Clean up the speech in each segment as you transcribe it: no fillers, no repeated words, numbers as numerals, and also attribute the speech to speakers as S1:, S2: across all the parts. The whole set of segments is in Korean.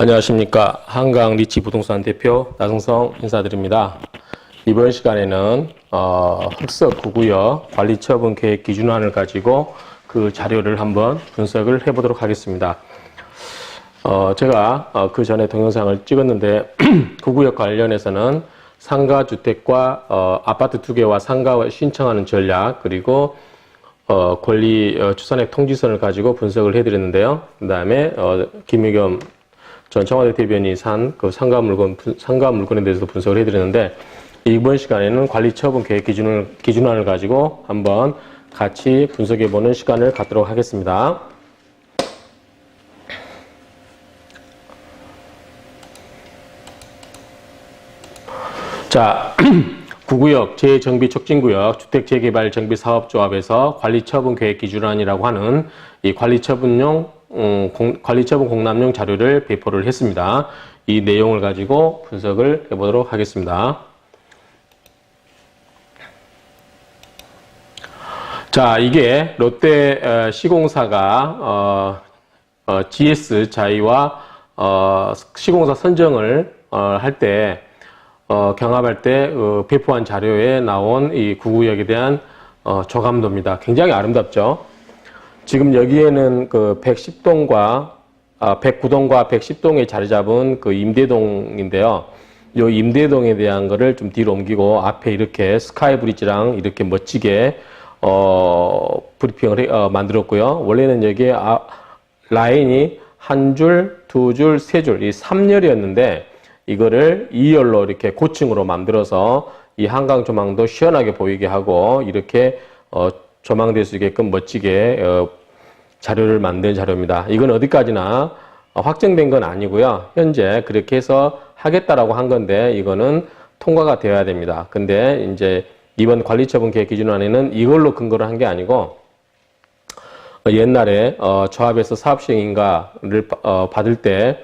S1: 안녕하십니까. 한강 리치 부동산 대표 나성성 인사드립니다. 이번 시간에는 흑석 9구역 관리처분 계획 기준안을 가지고 그 자료를 한번 분석을 해보도록 하겠습니다. 제가 그 전에 동영상을 찍었는데 9구역 관련해서는 상가주택과 아파트 2개와 상가 신청하는 전략, 그리고 권리 추산액 통지선을 가지고 분석을 해드렸는데요. 그 다음에 김의겸 전 청와대 대변인이 산 그 상가 물건에 대해서도 분석을 해드렸는데, 이번 시간에는 관리처분 계획 기준안을 가지고 한번 같이 분석해보는 시간을 갖도록 하겠습니다. 자, 9구역 재정비촉진구역 주택재개발정비사업조합에서 관리처분 계획 기준안이라고 하는 이 관리처분 공람용 자료를 배포를 했습니다. 이 내용을 가지고 분석을 해보도록 하겠습니다. 자, 이게 롯데 시공사가 GS 자이와 시공사 선정을 할 때 경합할 때 배포한 자료에 나온 이 9구역에 대한 조감도입니다. 굉장히 아름답죠. 지금 여기에는 그 110동과 109동과 110동에 자리 잡은 그 임대동인데요. 이 임대동에 대한 거를 좀 뒤로 옮기고 앞에 이렇게 스카이 브릿지랑 이렇게 멋지게 브리핑을 만들었고요. 원래는 여기에 라인이 한 줄, 두 줄, 세 줄, 이 3열이었는데 이거를 2열로 이렇게 고층으로 만들어서 이 한강 조망도 시원하게 보이게 하고 이렇게 조망될 수 있게끔 멋지게 자료를 만든 자료입니다. 이건 어디까지나 확정된 건 아니고요. 현재 그렇게 해서 하겠다라고 한 건데 이거는 통과가 되어야 됩니다. 근데 이제 이번 관리처분 계획 기준안에는 이걸로 근거를 한 게 아니고 옛날에 조합에서 사업시행인가를 받을 때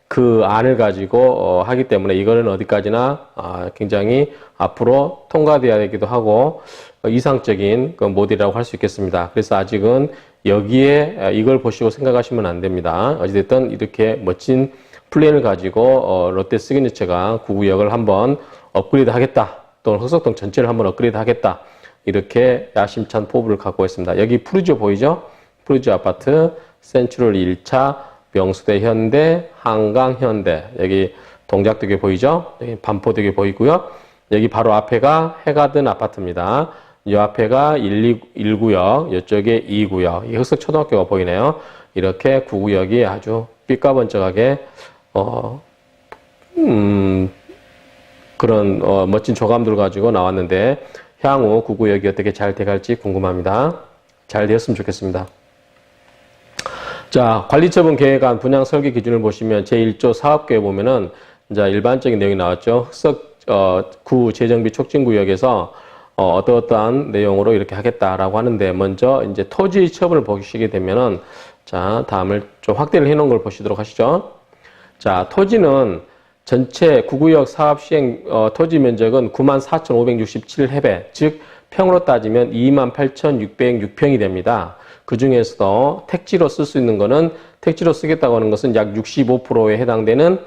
S1: 그 안을 가지고 하기 때문에 이거는 어디까지나 굉장히 앞으로 통과되어야 되기도 하고 이상적인 그 모델이라고 할 수 있겠습니다. 그래서 아직은 여기에 이걸 보시고 생각하시면 안 됩니다. 어찌됐든 이렇게 멋진 플랜을 가지고 롯데 시그니처가 9구역을 한번 업그레이드 하겠다, 또는 흑석동 전체를 한번 업그레이드 하겠다, 이렇게 야심찬 포부를 갖고 있습니다. 여기 푸르지오 보이죠? 푸르지오 아파트, 센츄럴 1차, 명수대 현대, 한강 현대, 여기 동작대교 보이죠? 여기 반포대교 보이고요. 여기 바로 앞에가 해가든 아파트입니다. 이 앞에가 1구역, 이쪽에 2구역, 이 흑석초등학교가 보이네요. 이렇게 9구역이 아주 삐까번쩍하게 그런 멋진 조감들을 가지고 나왔는데, 향후 9구역이 어떻게 잘 돼갈지 궁금합니다. 잘 되었으면 좋겠습니다. 자, 관리처분 계획안 분양 설계 기준을 보시면 제1조 사업계획 보면은 이제 일반적인 내용이 나왔죠. 흑석 구 재정비 촉진구역에서 어떠한 내용으로 이렇게 하겠다라고 하는데, 먼저 이제 토지 처분을 보시게 되면은, 자, 다음을 좀 확대를 해 놓은 걸 보시도록 하시죠. 자, 토지는 전체 9구역 사업 시행 토지 면적은 94,567해배, 즉 평으로 따지면 28,606평이 됩니다. 그 중에서도 택지로 쓸 수 있는 거는, 택지로 쓰겠다고 하는 것은 약 65%에 해당되는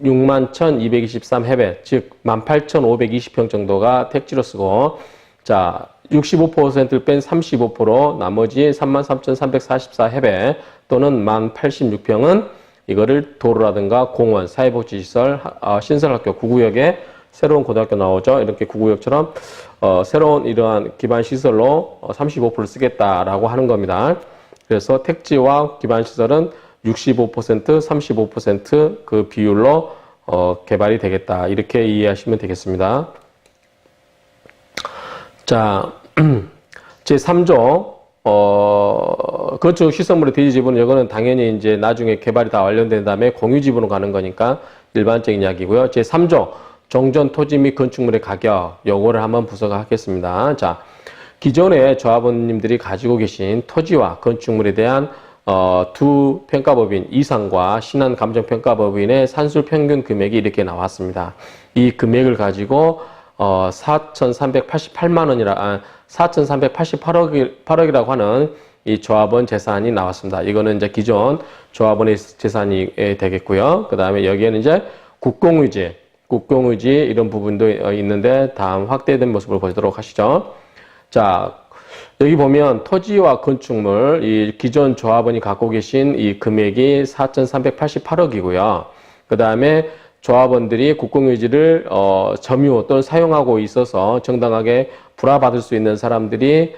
S1: 61,223해배, 즉 18,520평 정도가 택지로 쓰고, 자, 65%를 뺀 35%, 나머지 33,344해배 또는 1086평은 이거를 도로라든가 공원, 사회복지시설, 신설학교, 9구역에 새로운 고등학교 나오죠. 이렇게 9구역처럼 새로운 이러한 기반시설로 35%를 쓰겠다라고 하는 겁니다. 그래서 택지와 기반시설은 65%, 35% 그 비율로 개발이 되겠다, 이렇게 이해하시면 되겠습니다. 자, 제3조 건축 시설물의 대지 지분은, 이거는 당연히 이제 나중에 개발이 다 완료된 다음에 공유 지분으로 가는 거니까 일반적인 이야기고요. 제3조 종전 토지 및 건축물의 가격, 요거를 한번 분석하겠습니다. 자, 기존에 조합원님들이 가지고 계신 토지와 건축물에 대한 두 평가법인, 이상과 신한감정평가법인의 산술 평균 금액이 이렇게 나왔습니다. 이 금액을 가지고 4,388만 원이라 4,388억이라고 하는 이 조합원 재산이 나왔습니다. 이거는 이제 기존 조합원의 재산이 되겠고요. 그 다음에 여기에는 이제 국공유지 이런 부분도 있는데 다음 확대된 모습을 보도록 하시죠. 자, 여기 보면 토지와 건축물, 이 기존 조합원이 갖고 계신 이 금액이 4,388억이고요. 그 다음에 조합원들이 국공유지를 점유 또는 사용하고 있어서 정당하게 불화받을 수 있는 사람들이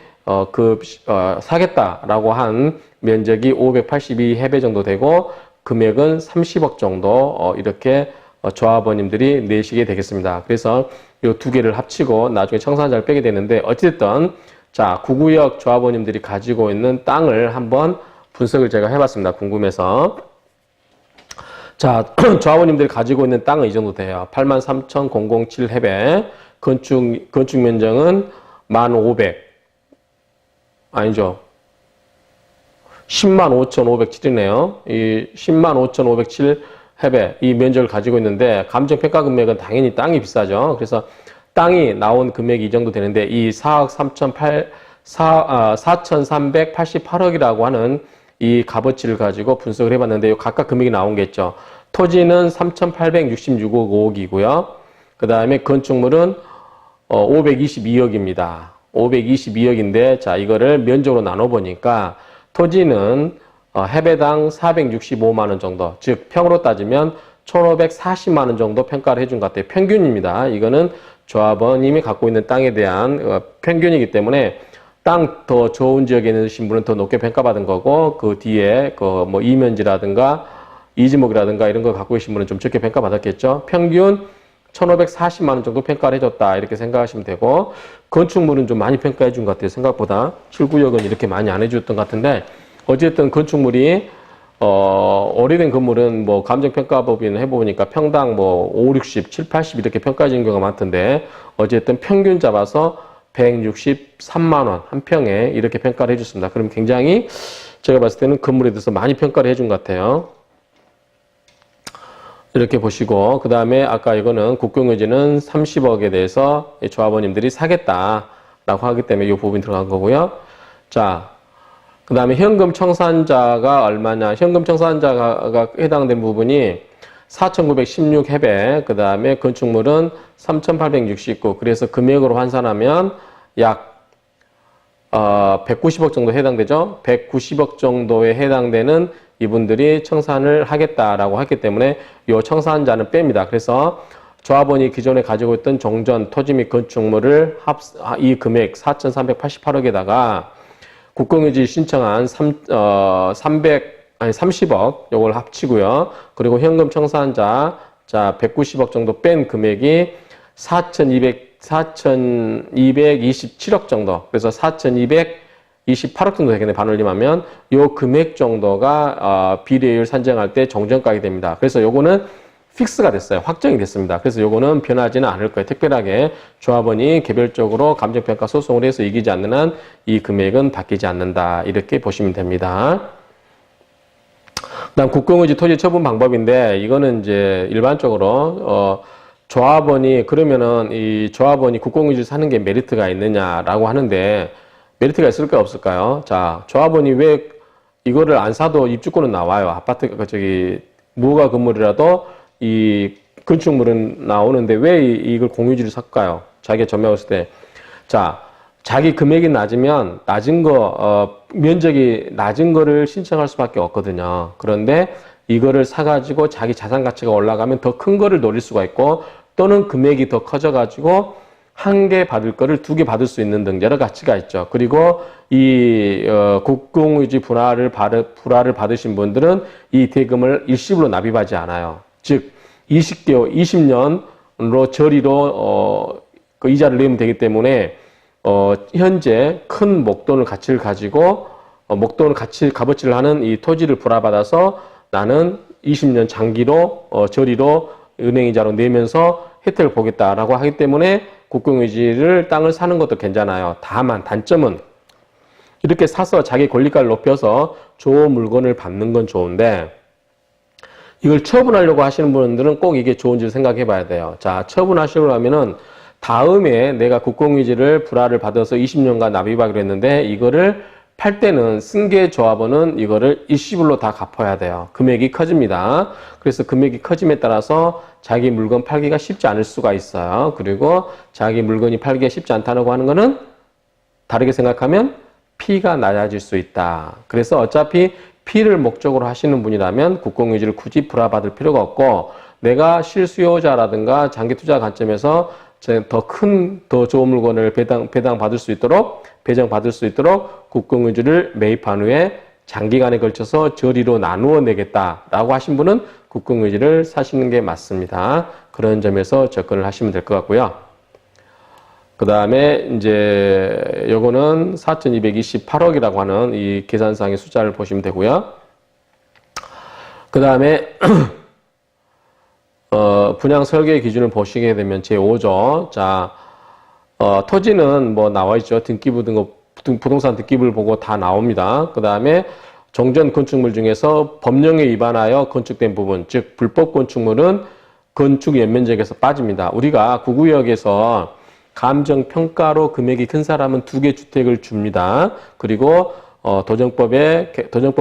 S1: 사겠다라고 한 면적이 582해배 정도 되고 금액은 30억 정도 이렇게 조합원님들이 내시게 되겠습니다. 그래서 이 두 개를 합치고 나중에 청산자를 빼게 되는데 어쨌든 자, 구구역 조합원님들이 가지고 있는 땅을 한번 분석을 제가 해봤습니다. 궁금해서. 자, 조합원님들이 가지고 있는 땅은 이 정도 돼요. 83,007해배. 건축 면적은 15,500. 아니죠. 105,507이네요. 이 105,507해배. 이 면적을 가지고 있는데, 감정평가 금액은 당연히 땅이 비싸죠. 그래서 땅이 나온 금액이 이 정도 되는데, 이 4,388억이라고 하는 이 값어치를 가지고 분석을 해봤는데, 각각 금액이 나온 게 있죠. 토지는 3,866억 5억이고요. 그 다음에 건축물은 522억입니다. 522억인데, 자, 이거를 면적으로 나눠보니까, 토지는 해배당 465만원 정도, 즉, 평으로 따지면 1,540만원 정도 평가를 해준 것 같아요. 평균입니다. 이거는 조합원님이 갖고 있는 땅에 대한 평균이기 때문에 땅 더 좋은 지역에 있는 분은 더 높게 평가받은 거고 그 뒤에 뭐 이면지라든가 이지목이라든가 이런 거 갖고 계신 분은 좀 적게 평가받았겠죠. 평균 1,540만원 정도 평가를 해줬다 이렇게 생각하시면 되고 건축물은 좀 많이 평가해 준 것 같아요. 생각보다 7구역은 이렇게 많이 안 해줬던 것 같은데 어쨌든 건축물이 오래된 건물은 뭐 감정평가법인 해보니까 평당 뭐 5, 60, 7, 80 이렇게 평가해지는 경우가 많던데 어쨌든 평균 잡아서 163만원 한 평에 이렇게 평가를 해줬습니다. 그럼 굉장히 제가 봤을 때는 건물에 대해서 많이 평가를 해준 것 같아요. 이렇게 보시고 그 다음에 아까 이거는 국공유지는 30억에 대해서 조합원님들이 사겠다라고 하기 때문에 이 부분이 들어간 거고요. 자, 그 다음에 현금 청산자가 얼마냐. 현금 청산자가 해당된 부분이 4,916해배, 그 다음에 건축물은 3,869. 그래서 금액으로 환산하면 약 190억 정도 해당되죠. 190억 정도에 해당되는 이분들이 청산을 하겠다라고 했기 때문에 이 청산자는 뺍니다. 그래서 조합원이 기존에 가지고 있던 종전, 토지 및 건축물을 이 금액 4,388억에다가 국공유지 신청한 30억 요걸 합치고요. 그리고 현금 청산자 자 190억 정도 뺀 금액이 4,227억 정도. 그래서 4,228억 정도 되겠네. 반올림하면 요 금액 정도가 비례율 산정할 때 정정가게 됩니다. 그래서 요거는 픽스가 됐어요. 확정이 됐습니다. 그래서 요거는 변하지는 않을 거예요. 특별하게 조합원이 개별적으로 감정평가 소송을 해서 이기지 않는 한 이 금액은 바뀌지 않는다. 이렇게 보시면 됩니다. 그다음 국공유지 토지 처분 방법인데 이거는 이제 일반적으로 조합원이 그러면은 이 조합원이 국공유지를 사는 게 메리트가 있느냐라고 하는데 메리트가 있을까요, 없을까요? 자, 조합원이 왜 이거를 안 사도 입주권은 나와요. 아파트 무허가 건물이라도 이 건축물은 나오는데 왜 이걸 공유지를 살까요? 자기가 점유했을 때. 자, 자기 금액이 낮으면 면적이 낮은 거를 신청할 수밖에 없거든요. 그런데 이거를 사가지고 자기 자산 가치가 올라가면 더 큰 거를 노릴 수가 있고 또는 금액이 더 커져가지고 한 개 받을 거를 두 개 받을 수 있는 등 여러 가치가 있죠. 그리고 이 국공유지 불화를 받으신 분들은 이 대금을 일시불로 납입하지 않아요. 즉 20년으로 저리로 그 이자를 내면 되기 때문에 현재 큰 목돈을 가치를 가지고 목돈을 값어치를 하는 이 토지를 불화받아서 나는 20년 장기로 저리로 은행이자로 내면서 혜택을 보겠다라고 하기 때문에 국공유지를 땅을 사는 것도 괜찮아요. 다만 단점은 이렇게 사서 자기 권리가를 높여서 좋은 물건을 받는 건 좋은데 이걸 처분하려고 하시는 분들은 꼭 이게 좋은지 생각해 봐야 돼요. 자, 처분하시려고 하면은 다음에 내가 국공유지를 불화를 받아서 20년간 납입하기로 했는데 이거를 팔 때는 승계조합원은 이거를 일시불로 다 갚아야 돼요. 금액이 커집니다. 그래서 금액이 커짐에 따라서 자기 물건 팔기가 쉽지 않을 수가 있어요. 그리고 자기 물건이 팔기가 쉽지 않다고 하는 거는 다르게 생각하면 피가 낮아질 수 있다. 그래서 어차피 피를 목적으로 하시는 분이라면 국공유지를 굳이 불화받을 필요가 없고, 내가 실수요자라든가 장기 투자 관점에서 더 좋은 물건을 배당받을 수 있도록, 배정받을 수 있도록 국공유지를 매입한 후에 장기간에 걸쳐서 저리로 나누어 내겠다라고 하신 분은 국공유지를 사시는 게 맞습니다. 그런 점에서 접근을 하시면 될 것 같고요. 그 다음에 이제 요거는 4,228억이라고 하는 이 계산상의 숫자를 보시면 되고요. 그 다음에 분양 설계 기준을 보시게 되면 제5조. 자, 토지는 뭐 나와 있죠. 등기부 등급, 부동산 등기부를 보고 다 나옵니다. 그 다음에 종전 건축물 중에서 법령에 위반하여 건축된 부분, 즉 불법 건축물은 건축 연면적에서 빠집니다. 우리가 구구역에서 감정평가로 금액이 큰 사람은 2개 주택을 줍니다. 그리고 도정법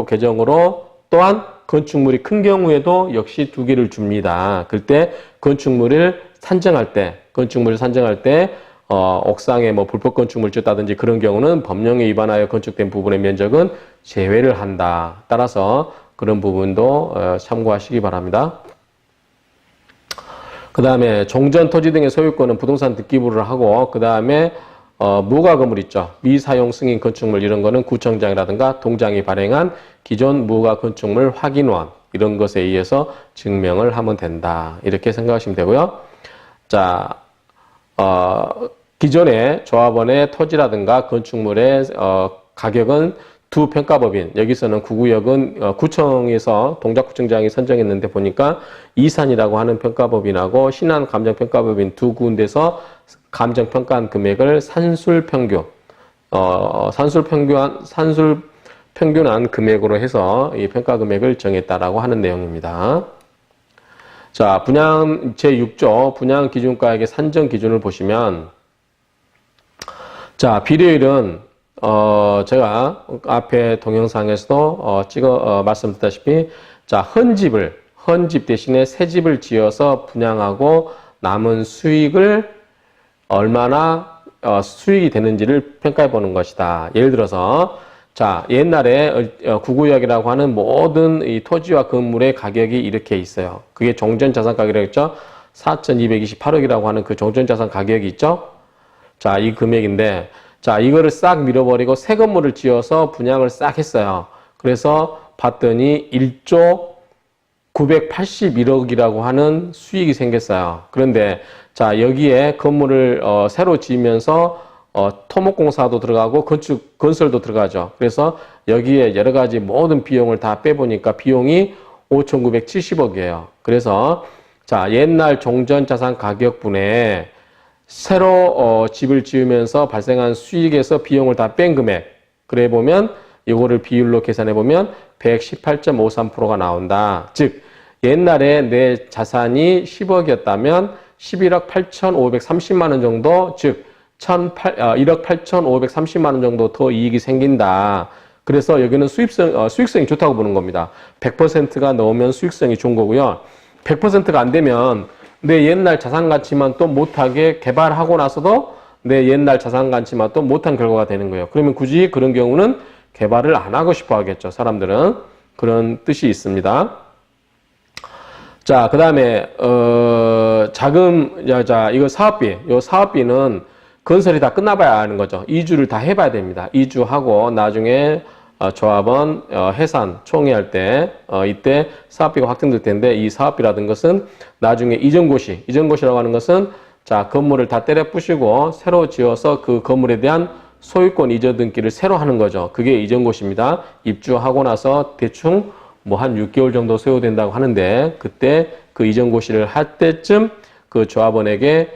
S1: 개정으로 또한 건축물이 큰 경우에도 역시 2개를 줍니다. 그때 건축물을 산정할 때 옥상에 뭐 불법 건축물 짓다든지 그런 경우는 법령에 위반하여 건축된 부분의 면적은 제외를 한다. 따라서 그런 부분도 참고하시기 바랍니다. 그 다음에 종전 토지 등의 소유권은 부동산 등기부를 하고, 그 다음에 무허가 건물 있죠. 미사용 승인 건축물 이런 거는 구청장이라든가 동장이 발행한 기존 무허가 건축물 확인원 이런 것에 의해서 증명을 하면 된다. 이렇게 생각하시면 되고요. 자, 기존의 조합원의 토지라든가 건축물의 가격은 두 평가법인, 여기서는 구구역은 구청에서 동작구청장이 선정했는데 보니까 이산이라고 하는 평가법인하고 신안 감정평가법인 두 군데서 감정평가한 금액을 산술평균한 금액으로 해서 이 평가 금액을 정했다라고 하는 내용입니다. 자, 분양 제6조 분양 기준가액의 산정 기준을 보시면, 자, 비료율은 제가 앞에 동영상에서도 말씀드렸다시피, 자, 헌집 대신에 새 집을 지어서 분양하고 남은 수익을 얼마나 수익이 되는지를 평가해 보는 것이다. 예를 들어서, 자, 옛날에 구구역이라고 하는 모든 이 토지와 건물의 가격이 이렇게 있어요. 그게 종전자산 가격이라고 했죠. 4,228억이라고 하는 그 종전자산 가격이 있죠. 자, 이 금액인데, 자, 이거를 싹 밀어버리고 새 건물을 지어서 분양을 싹 했어요. 그래서 봤더니 1조 981억이라고 하는 수익이 생겼어요. 그런데 자, 여기에 건물을 새로 지으면서 토목공사도 들어가고 건설도 들어가죠. 그래서 여기에 여러 가지 모든 비용을 다 빼보니까 비용이 5,970억이에요. 그래서 자, 옛날 종전자산 가격분에 새로 집을 지으면서 발생한 수익에서 비용을 다 뺀 금액, 그래 보면 이거를 비율로 계산해 보면 118.53%가 나온다. 즉 옛날에 내 자산이 10억이었다면 11억 8,530만 원 정도, 즉 1억 8,530만 원 정도 더 이익이 생긴다. 그래서 여기는 수익성이 좋다고 보는 겁니다. 100%가 넘으면 수익성이 좋은 거고요. 100%가 안 되면 내 옛날 자산 가치만 또 못하게 개발하고 나서도 내 옛날 자산 가치만 또 못한 결과가 되는 거예요. 그러면 굳이 그런 경우는 개발을 안 하고 싶어 하겠죠. 사람들은. 그런 뜻이 있습니다. 자, 그 다음에 이거 사업비. 이 사업비는 건설이 다 끝나봐야 하는 거죠. 2주를 다 해봐야 됩니다. 2주 하고 나중에 조합원 해산 총회할 때 이때 사업비가 확정될 텐데, 이 사업비라는 것은 나중에 이전고시라고 하는 것은 자, 건물을 다 때려 부시고 새로 지어서 그 건물에 대한 소유권 이전 등기를 새로 하는 거죠. 그게 이전고시입니다. 입주하고 나서 대충 뭐 한 6개월 정도 소요된다고 하는데, 그때 그 이전고시를 할 때쯤 그 조합원에게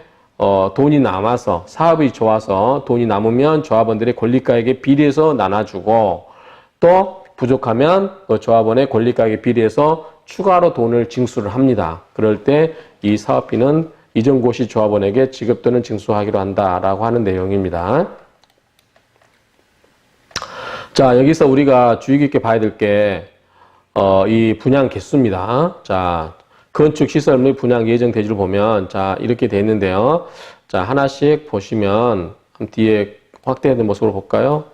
S1: 돈이 남아서, 사업이 좋아서 돈이 남으면 조합원들의 권리가액에 비례해서 나눠주고, 또 부족하면 그 조합원의 권리가액에 비례해서 추가로 돈을 징수를 합니다. 그럴 때 이 사업비는 이전고시 조합원에게 지급 또는 징수하기로 한다라고 하는 내용입니다. 자, 여기서 우리가 주의 깊게 봐야 될 게, 이 분양 개수입니다. 자, 건축 시설 및 분양 예정 대지를 보면, 자, 이렇게 돼 있는데요. 자, 하나씩 보시면, 뒤에 확대된 모습으로 볼까요?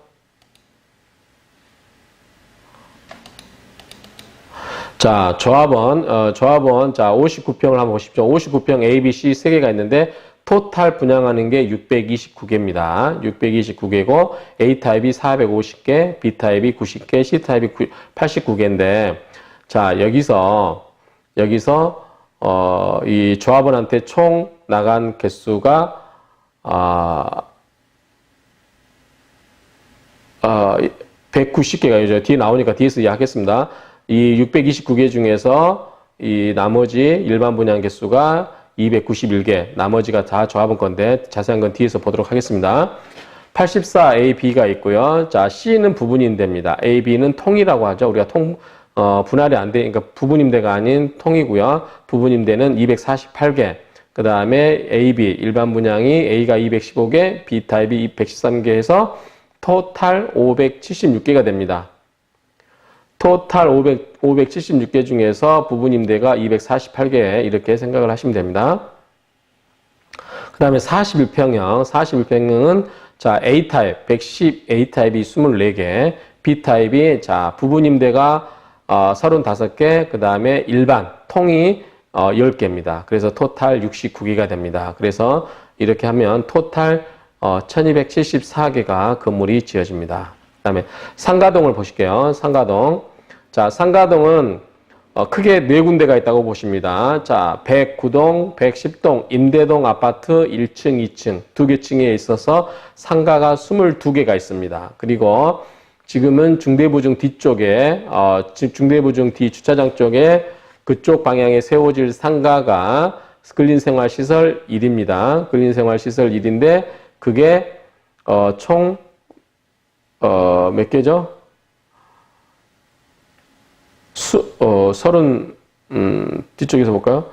S1: 자, 조합원, 자, 59평을 한번 보십시오. 59평 A, B, C 3개가 있는데, 토탈 분양하는 게 629개입니다. 629개고, A타입이 450개, B타입이 90개, C타입이 89개인데, 자, 여기서, 이 조합원한테 총 나간 개수가, 190개가 뒤에 나오니까 뒤에서 이야기하겠습니다. 이 629개 중에서 이 나머지 일반 분양 개수가 291개, 나머지가 다 조합원 건데 자세한 건 뒤에서 보도록 하겠습니다. 84A, B가 있고요. 자, C는 부분임대입니다. A, B는 통이라고 하죠. 우리가 분할이 안 돼, 그러니까 부분임대가 아닌 통이고요. 부분임대는 248개. 그 다음에 A, B, 일반 분양이 A가 215개, B 타입이 113개 해서 토탈 576개가 됩니다. 토탈 576개 중에서 부분임대가 248개 이렇게 생각을 하시면 됩니다. 그 다음에 41평형은 자, A타입, 110 A타입이 24개, B타입이 자, 부분임대가 35개, 그 다음에 일반, 통이 10개입니다. 그래서 토탈 69개가 됩니다. 그래서 이렇게 하면 토탈 1274개가 건물이 지어집니다. 그 다음에 상가동을 보실게요. 상가동. 자, 상가동은 크게 4군데가 있다고 보십니다. 자, 109동, 110동, 임대동 아파트 1층, 2층, 2개 층에 있어서 상가가 22개가 있습니다. 그리고 지금은 중대부중 뒤쪽에, 중대부중 뒤 주차장 쪽에 그쪽 방향에 세워질 상가가 근린생활시설 1입니다. 근린생활시설 1인데, 그게, 총, 몇 개죠? 뒤쪽에서 볼까요?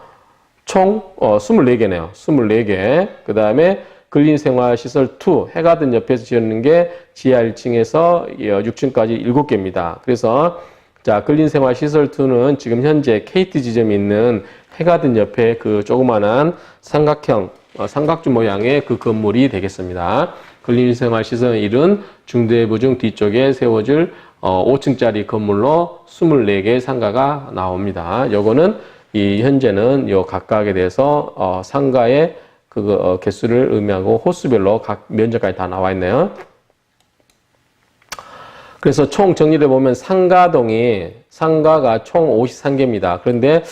S1: 총, 24개네요. 24개. 그 다음에 근린생활시설 2, 해가든 옆에서 지었는 게 지하 1층에서 6층까지 7개입니다. 그래서, 자, 근린생활시설 2는 지금 현재 KT 지점이 있는 해가든 옆에 그 조그만한 삼각형, 삼각주 모양의 그 건물이 되겠습니다. 근린생활시설 1은 중대부중 뒤쪽에 세워질 5층짜리 건물로 24개의 상가가 나옵니다. 요거는 현재는 요 각각에 대해서 상가의 그 개수를 의미하고 호수별로 각 면적까지 다 나와 있네요. 그래서 총 정리를 보면 상가가 총 53개입니다. 그런데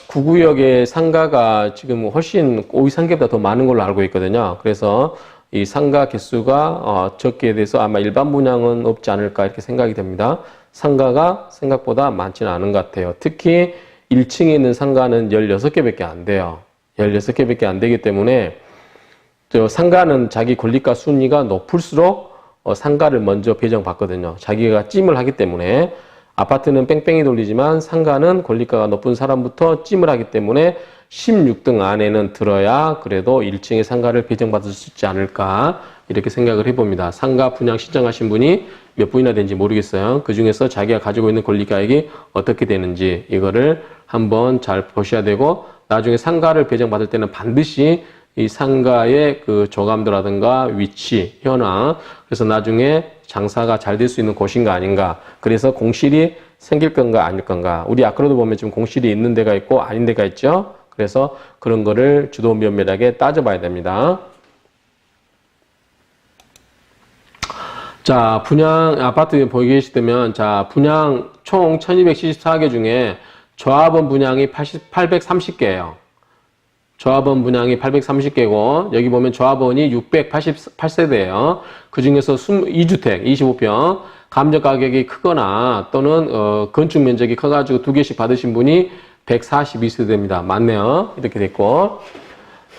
S1: 구구역의 상가가 지금 훨씬 53개보다 더 많은 걸로 알고 있거든요. 그래서 이 상가 개수가 적기에 대해서 아마 일반 분양은 없지 않을까 이렇게 생각이 됩니다. 상가가 생각보다 많지는 않은 것 같아요. 특히 1층에 있는 상가는 16개밖에 안 돼요. 16개밖에 안 되기 때문에 상가는 자기 권리가 순위가 높을수록 상가를 먼저 배정받거든요. 자기가 찜을 하기 때문에. 아파트는 뺑뺑이 돌리지만 상가는 권리가가 높은 사람부터 찜을 하기 때문에 16등 안에는 들어야 그래도 1층의 상가를 배정받을 수 있지 않을까 이렇게 생각을 해봅니다. 상가 분양 신청하신 분이 몇 분이나 되는지 모르겠어요. 그 중에서 자기가 가지고 있는 권리가액이 어떻게 되는지 이거를 한번 잘 보셔야 되고, 나중에 상가를 배정받을 때는 반드시 이 상가의 그 조감도라든가 위치, 현황, 그래서 나중에 장사가 잘 될 수 있는 곳인가 아닌가, 그래서 공실이 생길 건가 아닐 건가. 우리 아크로도 보면 지금 공실이 있는 데가 있고 아닌 데가 있죠. 그래서 그런 거를 주도 면밀하게 따져봐야 됩니다. 자, 분양 아파트 보기 계시다면, 자, 분양 총 1274개 중에 조합원 분양이 830개예요. 조합원 분양이 830개고, 여기 보면 조합원이 688세대예요. 그 중에서 2주택, 25평, 감정 가격이 크거나 또는 건축 면적이 커가지고 2개씩 받으신 분이 142세대입니다. 맞네요. 이렇게 됐고.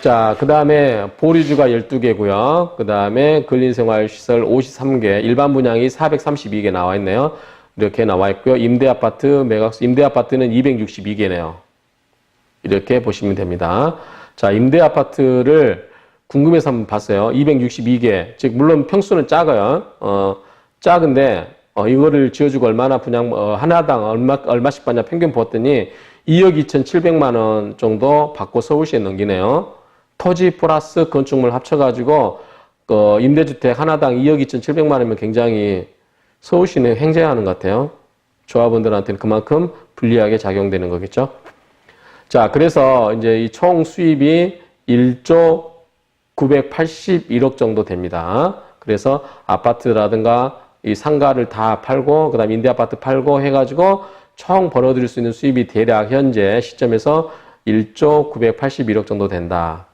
S1: 자, 그 다음에 보류주가 12개고요. 그 다음에 근린생활시설 53개, 일반 분양이 432개 나와 있네요. 이렇게 나와 있고요. 임대아파트, 매각수, 임대아파트는 262개네요. 이렇게 보시면 됩니다. 자, 임대아파트를 궁금해서 한번 봤어요. 262개. 즉, 물론 평수는 작아요. 작은데, 이거를 지어주고 얼마나 분양, 하나당 얼마씩 받냐 평균 보았더니 2억 2,700만 원 정도 받고 서울시에 넘기네요. 토지 플러스 건축물 합쳐가지고, 임대주택 하나당 2억 2,700만 원이면 굉장히 서울시는 횡재하는 것 같아요. 조합원들한테는 그만큼 불리하게 작용되는 거겠죠. 자, 그래서 이제 이 총 수입이 1조 981억 정도 됩니다. 그래서 아파트라든가 이 상가를 다 팔고, 그 다음에 임대아파트 팔고 해가지고 총 벌어들일 수 있는 수입이 대략 현재 시점에서 1조 981억 정도 된다.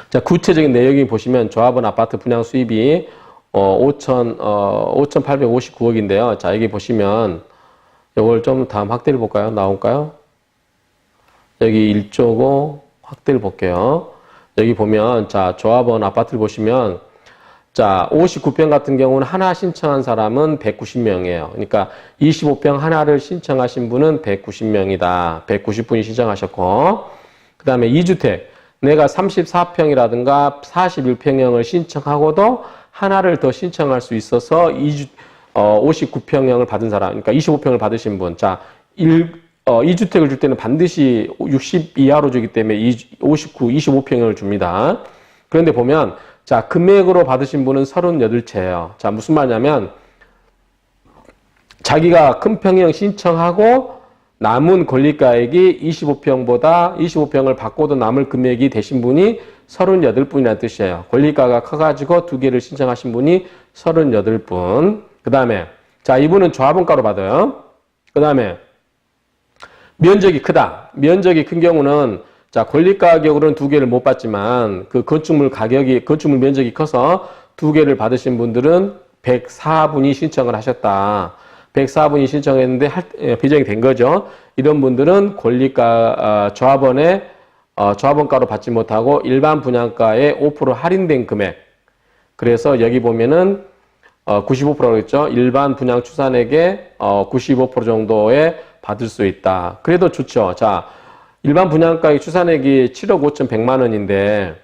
S1: 자, 구체적인 내용이 보시면 조합원 아파트 분양 수입이 5,859억인데요. 자, 여기 보시면 이걸 좀 다음 확대를 볼까요? 나올까요? 여기 1조고 확대를 볼게요. 여기 보면 자, 조합원 아파트를 보시면 자, 59평 같은 경우는 하나 신청한 사람은 190명이에요. 그러니까 25평 하나를 신청하신 분은 190명이다. 190분이 신청하셨고, 그 다음에 2주택. 내가 34평이라든가 41평형을 신청하고도 하나를 더 신청할 수 있어서 59평형을 받은 사람, 그러니까 25평을 받으신 분. 자, 2주택을 줄 때는 반드시 60 이하로 주기 때문에 25평형을 줍니다. 그런데 보면 자, 금액으로 받으신 분은 38채예요. 자, 무슨 말이냐면 자기가 큰 평형 신청하고 남은 권리가액이 25평을 받고도 남을 금액이 되신 분이 38분이라는 뜻이에요. 권리가가 커가지고 두 개를 신청하신 분이 38분. 그 다음에 자, 이분은 조합원가로 받아요. 그 다음에 면적이 크다. 면적이 큰 경우는 자, 권리가 가격으로는 두 개를 못 받지만 그 건축물 면적이 커서 두 개를 받으신 분들은 104분이 신청을 하셨다. 104분이 신청했는데 배정이 된 거죠. 이런 분들은 조합원가로 받지 못하고 일반 분양가의 5% 할인된 금액. 그래서 여기 보면은 95%라고 했죠. 일반 분양 추산액의 95% 정도에 받을 수 있다. 그래도 좋죠. 자, 일반 분양가의 추산액이 7억 5,100만 원인데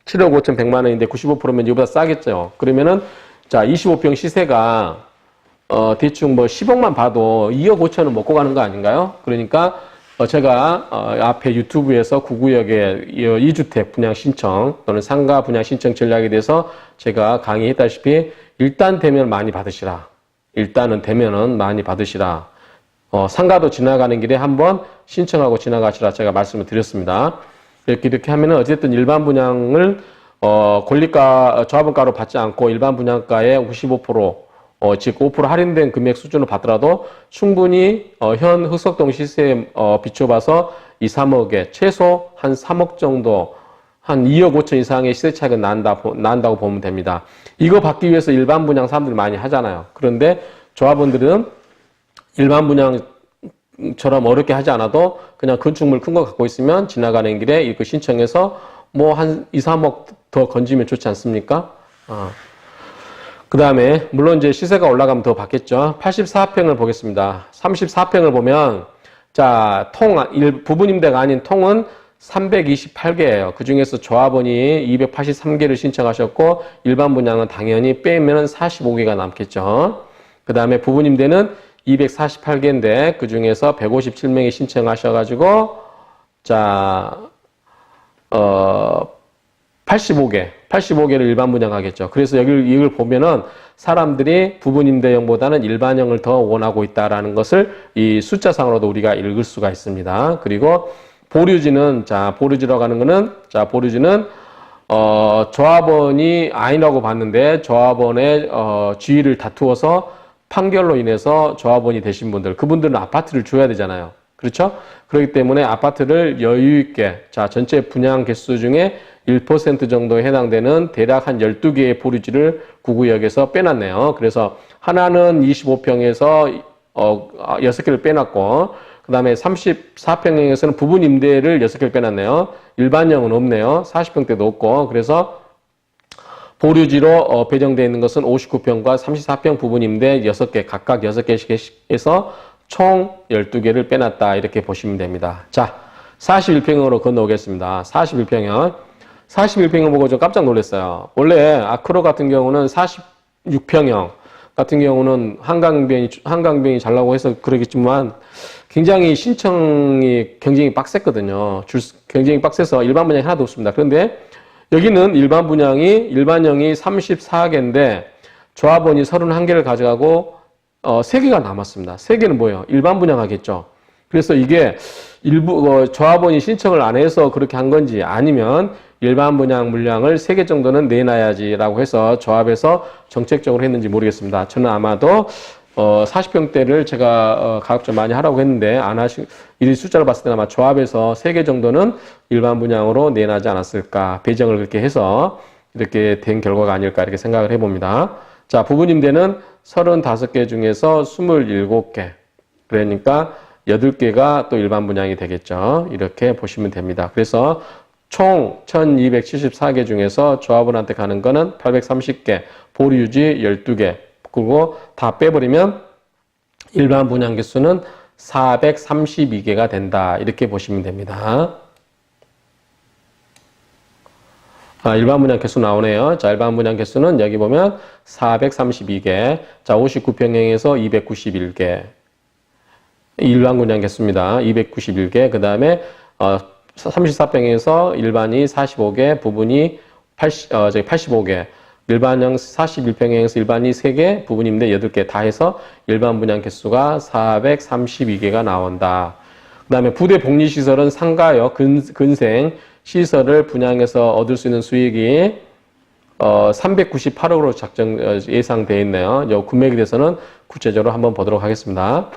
S1: 95%면 이거보다 싸겠죠. 그러면은 자, 25평 시세가 대충 뭐 10억만 봐도 2억 5천은 먹고 가는 거 아닌가요? 그러니까 제가 앞에 유튜브에서 구구역의 2주택 분양 신청 또는 상가 분양 신청 전략에 대해서 제가 강의했다시피 일단은 되면은 많이 받으시라. 상가도 지나가는 길에 한번 신청하고 지나가시라 제가 말씀을 드렸습니다. 이렇게 하면은 어쨌든 일반 분양을 조합원가로 받지 않고 일반 분양가의 95% 즉 5% 할인된 금액 수준을 받더라도 충분히 현 흑석동 시세에 비춰봐서 2, 3억에 최소 한 3억 정도 한 2억 5천 이상의 시세 차익은 난다고 보면 됩니다. 이거 받기 위해서 일반 분양 사람들이 많이 하잖아요. 그런데 조합원들은 일반 분양처럼 어렵게 하지 않아도 그냥 건축물 큰 거 갖고 있으면 지나가는 길에 이거 신청해서 뭐 한 2, 3억 더 건지면 좋지 않습니까? 그 다음에 물론 이제 시세가 올라가면 더 받겠죠. 84평을 보겠습니다. 34평을 보면 자, 부분 임대가 아닌 통은 328개예요. 그 중에서 조합원이 283개를 신청하셨고 일반 분양은 당연히 빼면은 45개가 남겠죠. 그 다음에 부분 임대는 248개인데 그 중에서 157명이 신청하셔가지고 자 85개를 일반 분양하겠죠. 그래서 이걸 보면은 사람들이 부분 임대형보다는 일반형을 더 원하고 있다라는 것을 이 숫자상으로도 우리가 읽을 수가 있습니다. 그리고 보류지라고 하는 거는 보류지는 조합원이 아니라고 봤는데 조합원의 지위를 다투어서 판결로 인해서 조합원이 되신 분들, 그분들은 아파트를 줘야 되잖아요. 그렇죠? 그렇기 때문에 아파트를 여유 있게, 자, 전체 분양 개수 중에 1% 정도에 해당되는 대략 한 12개의 보류지를 구구역에서 빼놨네요. 그래서 하나는 25평에서 6개를 빼놨고, 그 다음에 34평형에서는 부분 임대를 6개를 빼놨네요. 일반형은 없네요. 40평대도 없고, 그래서 보류지로 배정되어 있는 것은 59평과 34평 부분 임대 6개, 각각 6개씩 해서 총 12개를 빼놨다. 이렇게 보시면 됩니다. 자, 41평형으로 건너오겠습니다. 41평형 보고 좀 깜짝 놀랐어요. 원래 아크로 같은 경우는 46평형, 같은 경우는 한강변이 잘 나오고 해서 그러겠지만 굉장히 신청이 경쟁이 빡셌거든요. 경쟁이 빡세서 일반 분양이 하나도 없습니다. 그런데 여기는 일반형이 34개인데 조합원이 31개를 가져가고 3개가 남았습니다. 3개는 뭐예요? 일반 분양하겠죠. 그래서 이게 일부 조합원이 신청을 안 해서 그렇게 한 건지 아니면 일반 분양 물량을 3개 정도는 내놔야지라고 해서 조합에서 정책적으로 했는지 모르겠습니다. 저는 아마도 40평대를 제가 가격 좀 많이 하라고 했는데 이 숫자를 봤을 때는 아마 조합에서 3개 정도는 일반 분양으로 내놔지 않았을까, 배정을 그렇게 해서 이렇게 된 결과가 아닐까 이렇게 생각을 해봅니다. 자, 부부임대는 35개 중에서 27개, 그러니까 8개가 또 일반 분양이 되겠죠. 이렇게 보시면 됩니다. 그래서 총 1274개 중에서 조합원한테 가는 거는 830개, 보류유지 12개, 그리고 다 빼버리면 일반 분양 개수는 432개가 된다. 이렇게 보시면 됩니다. 일반 분양 개수 나오네요. 자, 일반 분양 개수는 여기 보면 432개, 자, 59평형에서 291개. 일반 분양 개수입니다. 291개. 그 다음에 34평에서 일반이 45개, 부분이 85개. 일반형 41평형에서 일반이 3개, 부분임대 8개 다 해서 일반 분양 개수가 432개가 나온다. 그 다음에 부대 복리시설은 상가요, 근생 시설을 분양해서 얻을 수 있는 수익이 398억으로 예상되어 있네요. 요 금액에 대해서는 구체적으로 한번 보도록 하겠습니다.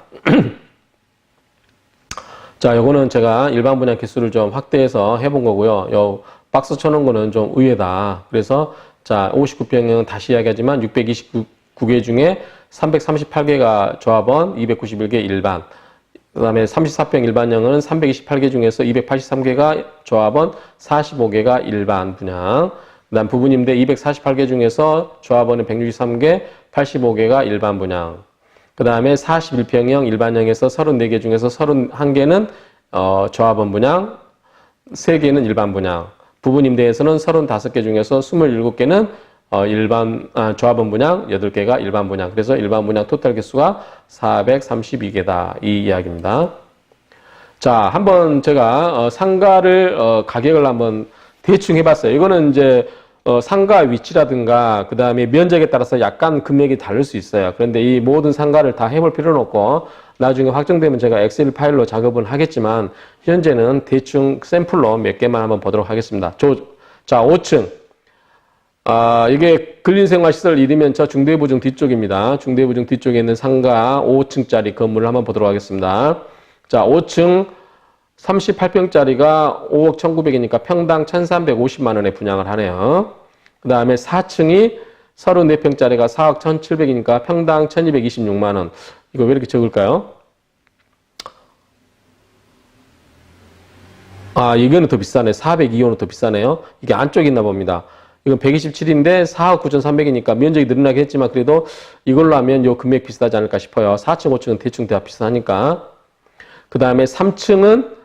S1: 자, 요거는 제가 일반 분양 개수를 좀 확대해서 해본 거고요. 요 박스 쳐놓은 거는 좀 의외다. 그래서 자, 59평형은 다시 이야기하지만 629개 중에 338개가 조합원, 291개 일반. 그 다음에 34평 일반형은 328개 중에서 283개가 조합원, 45개가 일반 분양. 그 다음 부분임대 248개 중에서 조합원은 163개, 85개가 일반 분양. 그 다음에 41평형 일반형에서 34개 중에서 31개는 조합원 분양, 3개는 일반 분양. 부분 임대에서는 35개 중에서 27개는 조합원 분양, 8개가 일반 분양. 그래서 일반 분양 토탈 개수가 432개다. 이 이야기입니다. 자, 한번 제가 상가를 가격을 한번 대충 해봤어요. 이거는 이제 상가 위치라든가 그 다음에 면적에 따라서 약간 금액이 다를 수 있어요. 그런데 이 모든 상가를 다 해볼 필요는 없고 나중에 확정되면 제가 엑셀 파일로 작업은 하겠지만 현재는 대충 샘플로 몇 개만 한번 보도록 하겠습니다. 자, 5층. 이게 근린생활시설 1이면 저 중대부중 뒤쪽입니다. 중대부중 뒤쪽에 있는 상가 5층짜리 건물을 한번 보도록 하겠습니다. 자, 5층 38평짜리가 5억 1,900이니까 평당 1,350만 원에 분양을 하네요. 그 다음에 4층이 34평짜리가 4억 1,700이니까 평당 1,226만 원. 이거 왜 이렇게 적을까요? 이거는 더 비싸네. 402호는 더 비싸네요. 이게 안쪽에 있나 봅니다. 이건 127인데 4억 9,300이니까 면적이 늘어나긴 했지만 그래도 이걸로 하면 요 금액 비싸지 않을까 싶어요. 4층, 5층은 대충 다 비슷하니까. 그 다음에 3층은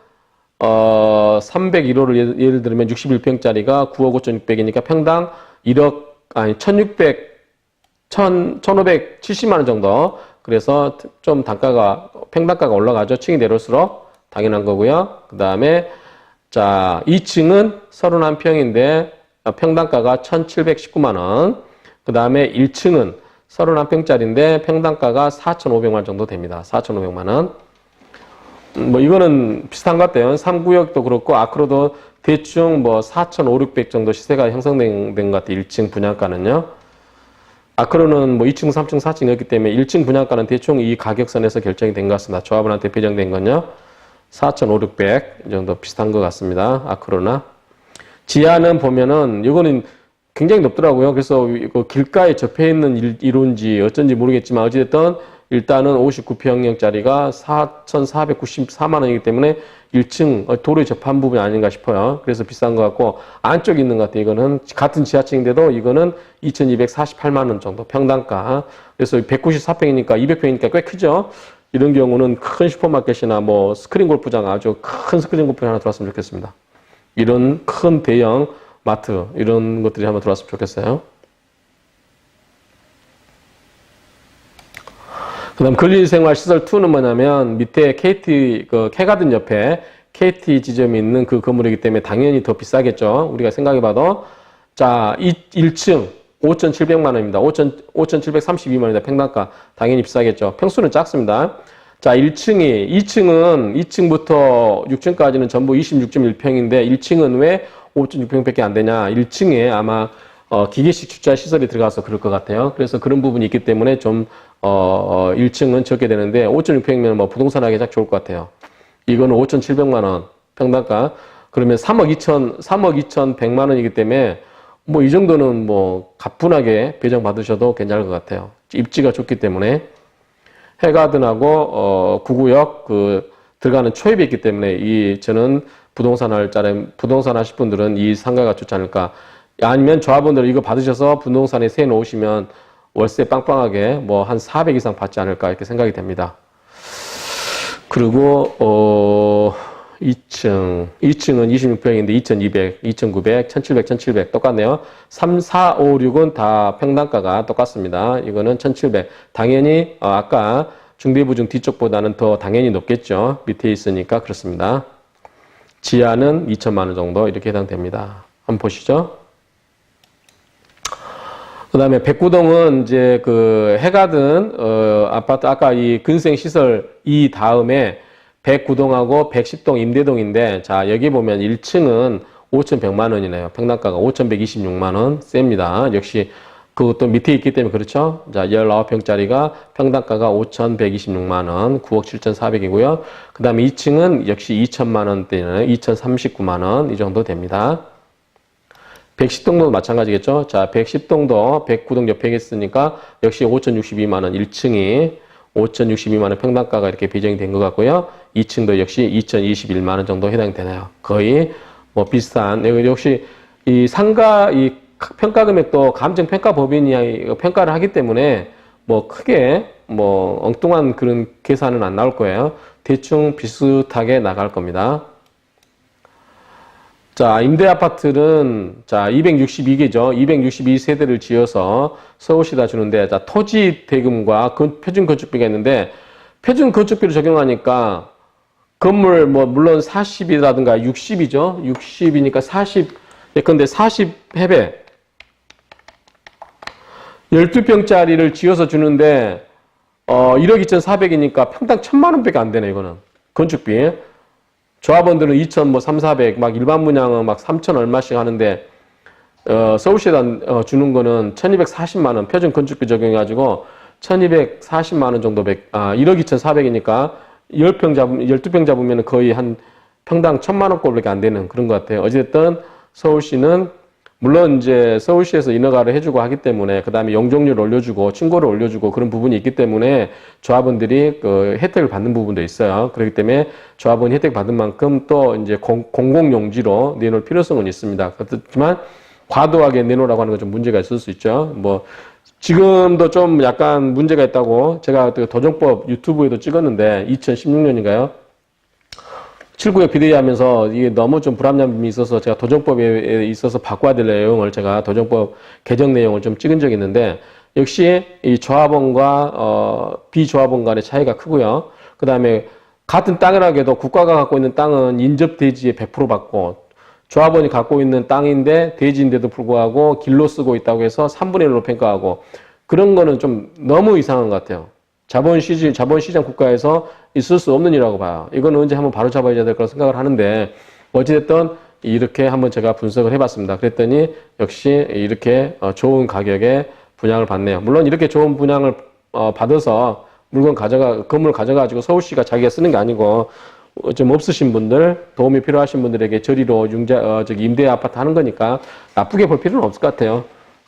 S1: 301호를 예를 들면 61평짜리가 9억 5,600이니까 평당 1,570만 원 정도. 그래서 좀 평당가가 올라가죠. 층이 내려올수록 당연한 거고요. 그 다음에 자, 2층은 31평인데 평당가가 1,719만 원. 그 다음에 1층은 31평짜리인데 평당가가 4,500만 원 정도 됩니다. 4,500만 원. 이거는 비슷한 것 같아요. 3구역도 그렇고, 아크로도 대충 4,500 정도 시세가 형성된 것 같아요. 1층 분양가는요. 아크로는 2층, 3층, 4층이었기 때문에 1층 분양가는 대충 이 가격선에서 결정이 된 것 같습니다. 조합원한테 배정된 건요. 4,500 정도 비슷한 것 같습니다. 아크로나. 지하는 보면은, 이거는 굉장히 높더라고요. 그래서 길가에 접해 있는 이론지 어쩐지 모르겠지만 어찌됐든 일단은 59평형짜리가 4,494만 원이기 때문에 1층 도로에 접한 부분이 아닌가 싶어요. 그래서 비싼 것 같고 안쪽에 있는 것 같아요. 이거는 같은 지하층인데도 이거는 2,248만 원 정도 평당가. 그래서 194평이니까 200평이니까 꽤 크죠. 이런 경우는 큰 슈퍼마켓이나 스크린 골프장 아주 큰 스크린 골프장 하나 들어왔으면 좋겠습니다. 이런 큰 대형 마트 이런 것들이 한번 들어왔으면 좋겠어요. 그다음 근린생활시설2는 뭐냐면 밑에 KT 그 K가든 옆에 KT 지점이 있는 그 건물이기 때문에 당연히 더 비싸겠죠. 우리가 생각해봐도 자 1층 5,700만 원입니다. 5,732만 원이다. 평당가 당연히 비싸겠죠. 평수는 작습니다. 자 2층은 2층부터 6층까지는 전부 26.1평인데 1층은 왜 5.6평밖에 안 되냐? 1층에 아마 기계식 주차 시설이 들어가서 그럴 것 같아요. 그래서 그런 부분이 있기 때문에 좀 1층은 적게 되는데 5.6평이면 뭐 부동산 하기 딱 좋을 것 같아요. 이거는 5,700만 원 평당가. 그러면 3억 2,100만 원이기 때문에 뭐 이 정도는 뭐 가뿐하게 배정 받으셔도 괜찮을 것 같아요. 입지가 좋기 때문에 해가든하고 9구역 그 들어가는 초입이 있기 때문에 저는 부동산 하실 분들은 이 상가가 좋지 않을까. 아니면 조합원들 이거 받으셔서 부동산에 세 놓으시면 월세 빵빵하게 뭐 한 400 이상 받지 않을까 이렇게 생각이 됩니다. 그리고 2층은 26평인데 2200, 2900, 1700, 1700 똑같네요. 3, 4, 5, 6은 다 평당가가 똑같습니다. 이거는 1700. 당연히 아까 중대부중 뒤쪽보다는 더 당연히 높겠죠. 밑에 있으니까 그렇습니다. 지하는 2천만 원 정도 이렇게 해당됩니다. 한번 보시죠. 그 다음에 백구동은 이제 그 해가든 아파트 아까 이 근생시설 이 다음에 백구동하고 백십동 임대동인데 자 여기 보면 1층은 5,100만 원이네요. 평당가가 5,126만 원 셉니다. 역시 그것도 밑에 있기 때문에 그렇죠. 자 19평짜리가 평당가가 5,126만 원 9억 7,400이고요. 그 다음에 2층은 역시 2천만 원대는 2,039만 원 이 정도 됩니다. 백십동도 마찬가지겠죠. 자, 백십동도 백구동 옆에 있으니까 역시 5,062만 원 1층이 5,062만 원 평당가가 이렇게 배정이 된 것 같고요. 2층도 역시 2,021만 원 정도 해당이 되나요. 거의 뭐 비슷한 역시 이 상가 이 평가 금액도 감정평가법인이 평가를 하기 때문에 뭐 크게 뭐 엉뚱한 그런 계산은 안 나올 거예요. 대충 비슷하게 나갈 겁니다. 자, 임대 아파트는 자, 262개죠. 262세대를 지어서 서울시다 주는데 자, 토지 대금과 표준 건축비가 있는데 표준 건축비를 적용하니까 건물 뭐 물론 40이라든가 60이죠. 60이니까 40 예컨대 40회배 12평짜리를 지어서 주는데 1억 2,400이니까 평당 1,000만 원밖에 안 되네 이거는 건축비. 조합원들은 2천 뭐 3, 400 막 일반 분양은 막 3천 얼마씩 하는데 서울시에다 주는 거는 1,240만 원 표준 건축비 적용해 가지고 1,240만 원 정도 1억 2,400이니까 12평 잡으면 거의 한 평당 1,000만 원꼴밖에 안 되는 그런 것 같아요. 어쨌든 서울시는 물론 이제 서울시에서 인허가를 해주고 하기 때문에 그 다음에 용적률을 올려주고 층고를 올려주고 그런 부분이 있기 때문에 조합원들이 그 혜택을 받는 부분도 있어요. 그렇기 때문에 조합원이 혜택 받은 만큼 또 이제 공공용지로 내놓을 필요성은 있습니다. 그렇지만 과도하게 내놓으라고 하는 건 좀 문제가 있을 수 있죠. 뭐 지금도 좀 약간 문제가 있다고 제가 그 도정법 유튜브에도 찍었는데 2016년인가요? 7구역 비대위하면서 이게 너무 좀 불합리함이 있어서 제가 도정법에 있어서 바꿔야 될 내용을 제가 도정법 개정 내용을 좀 찍은 적이 있는데 역시 이 조합원과 비조합원 간의 차이가 크고요. 그 다음에 같은 땅이라도 국가가 갖고 있는 땅은 인접 대지에 100% 받고 조합원이 갖고 있는 땅인데 대지인데도 불구하고 길로 쓰고 있다고 해서 3분의 1로 평가하고 그런 거는 좀 너무 이상한 것 같아요. 자본시장 국가에서 있을 수 없는 일이라고 봐요. 이건 언제 한번 바로 잡아야 될 거라고 생각을 하는데 어찌됐든 이렇게 한번 제가 분석을 해봤습니다. 그랬더니 역시 이렇게 좋은 가격에 분양을 받네요. 물론 이렇게 좋은 분양을 받아서 건물 가져가지고 서울시가 자기가 쓰는 게 아니고 좀 없으신 분들, 도움이 필요하신 분들에게 저리로 임대 아파트 하는 거니까 나쁘게 볼 필요는 없을 것 같아요.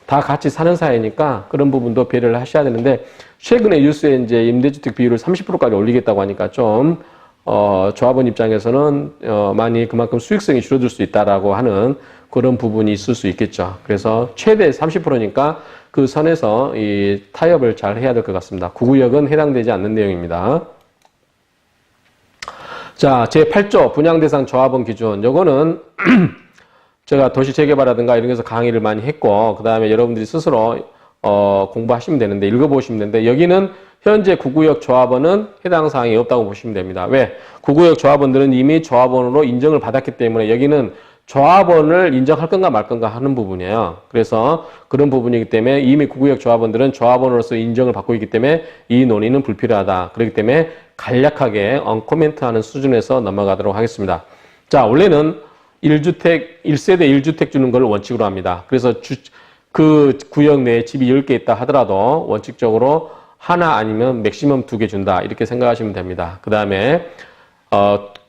S1: 다 같이 사는 사이니까 그런 부분도 배려를 하셔야 되는데 최근에 뉴스에 이제 임대주택 비율을 30%까지 올리겠다고 하니까 좀 조합원 입장에서는 많이 그만큼 수익성이 줄어들 수 있다라고 하는 그런 부분이 있을 수 있겠죠. 그래서 최대 30%니까 그 선에서 이 타협을 잘 해야 될 것 같습니다. 구구역은 해당되지 않는 내용입니다. 자, 제8조 분양대상 조합원 기준. 요거는 제가 도시 재개발이라든가 이런 데서 강의를 많이 했고, 그 다음에 여러분들이 스스로 공부하시면 되는데, 읽어보시면 되는데, 여기는 현재 구구역 조합원은 해당 사항이 없다고 보시면 됩니다. 왜? 구구역 조합원들은 이미 조합원으로 인정을 받았기 때문에 여기는 조합원을 인정할 건가 말 건가 하는 부분이에요. 그래서 그런 부분이기 때문에 이미 구구역 조합원들은 조합원으로서 인정을 받고 있기 때문에 이 논의는 불필요하다. 그렇기 때문에 간략하게 언코멘트하는 수준에서 넘어가도록 하겠습니다. 자, 원래는 1세대 1주택 주는 걸 원칙으로 합니다. 그래서 그 구역 내에 집이 10개 있다 하더라도 원칙적으로 하나 아니면 맥시멈 2개 준다. 이렇게 생각하시면 됩니다. 그 다음에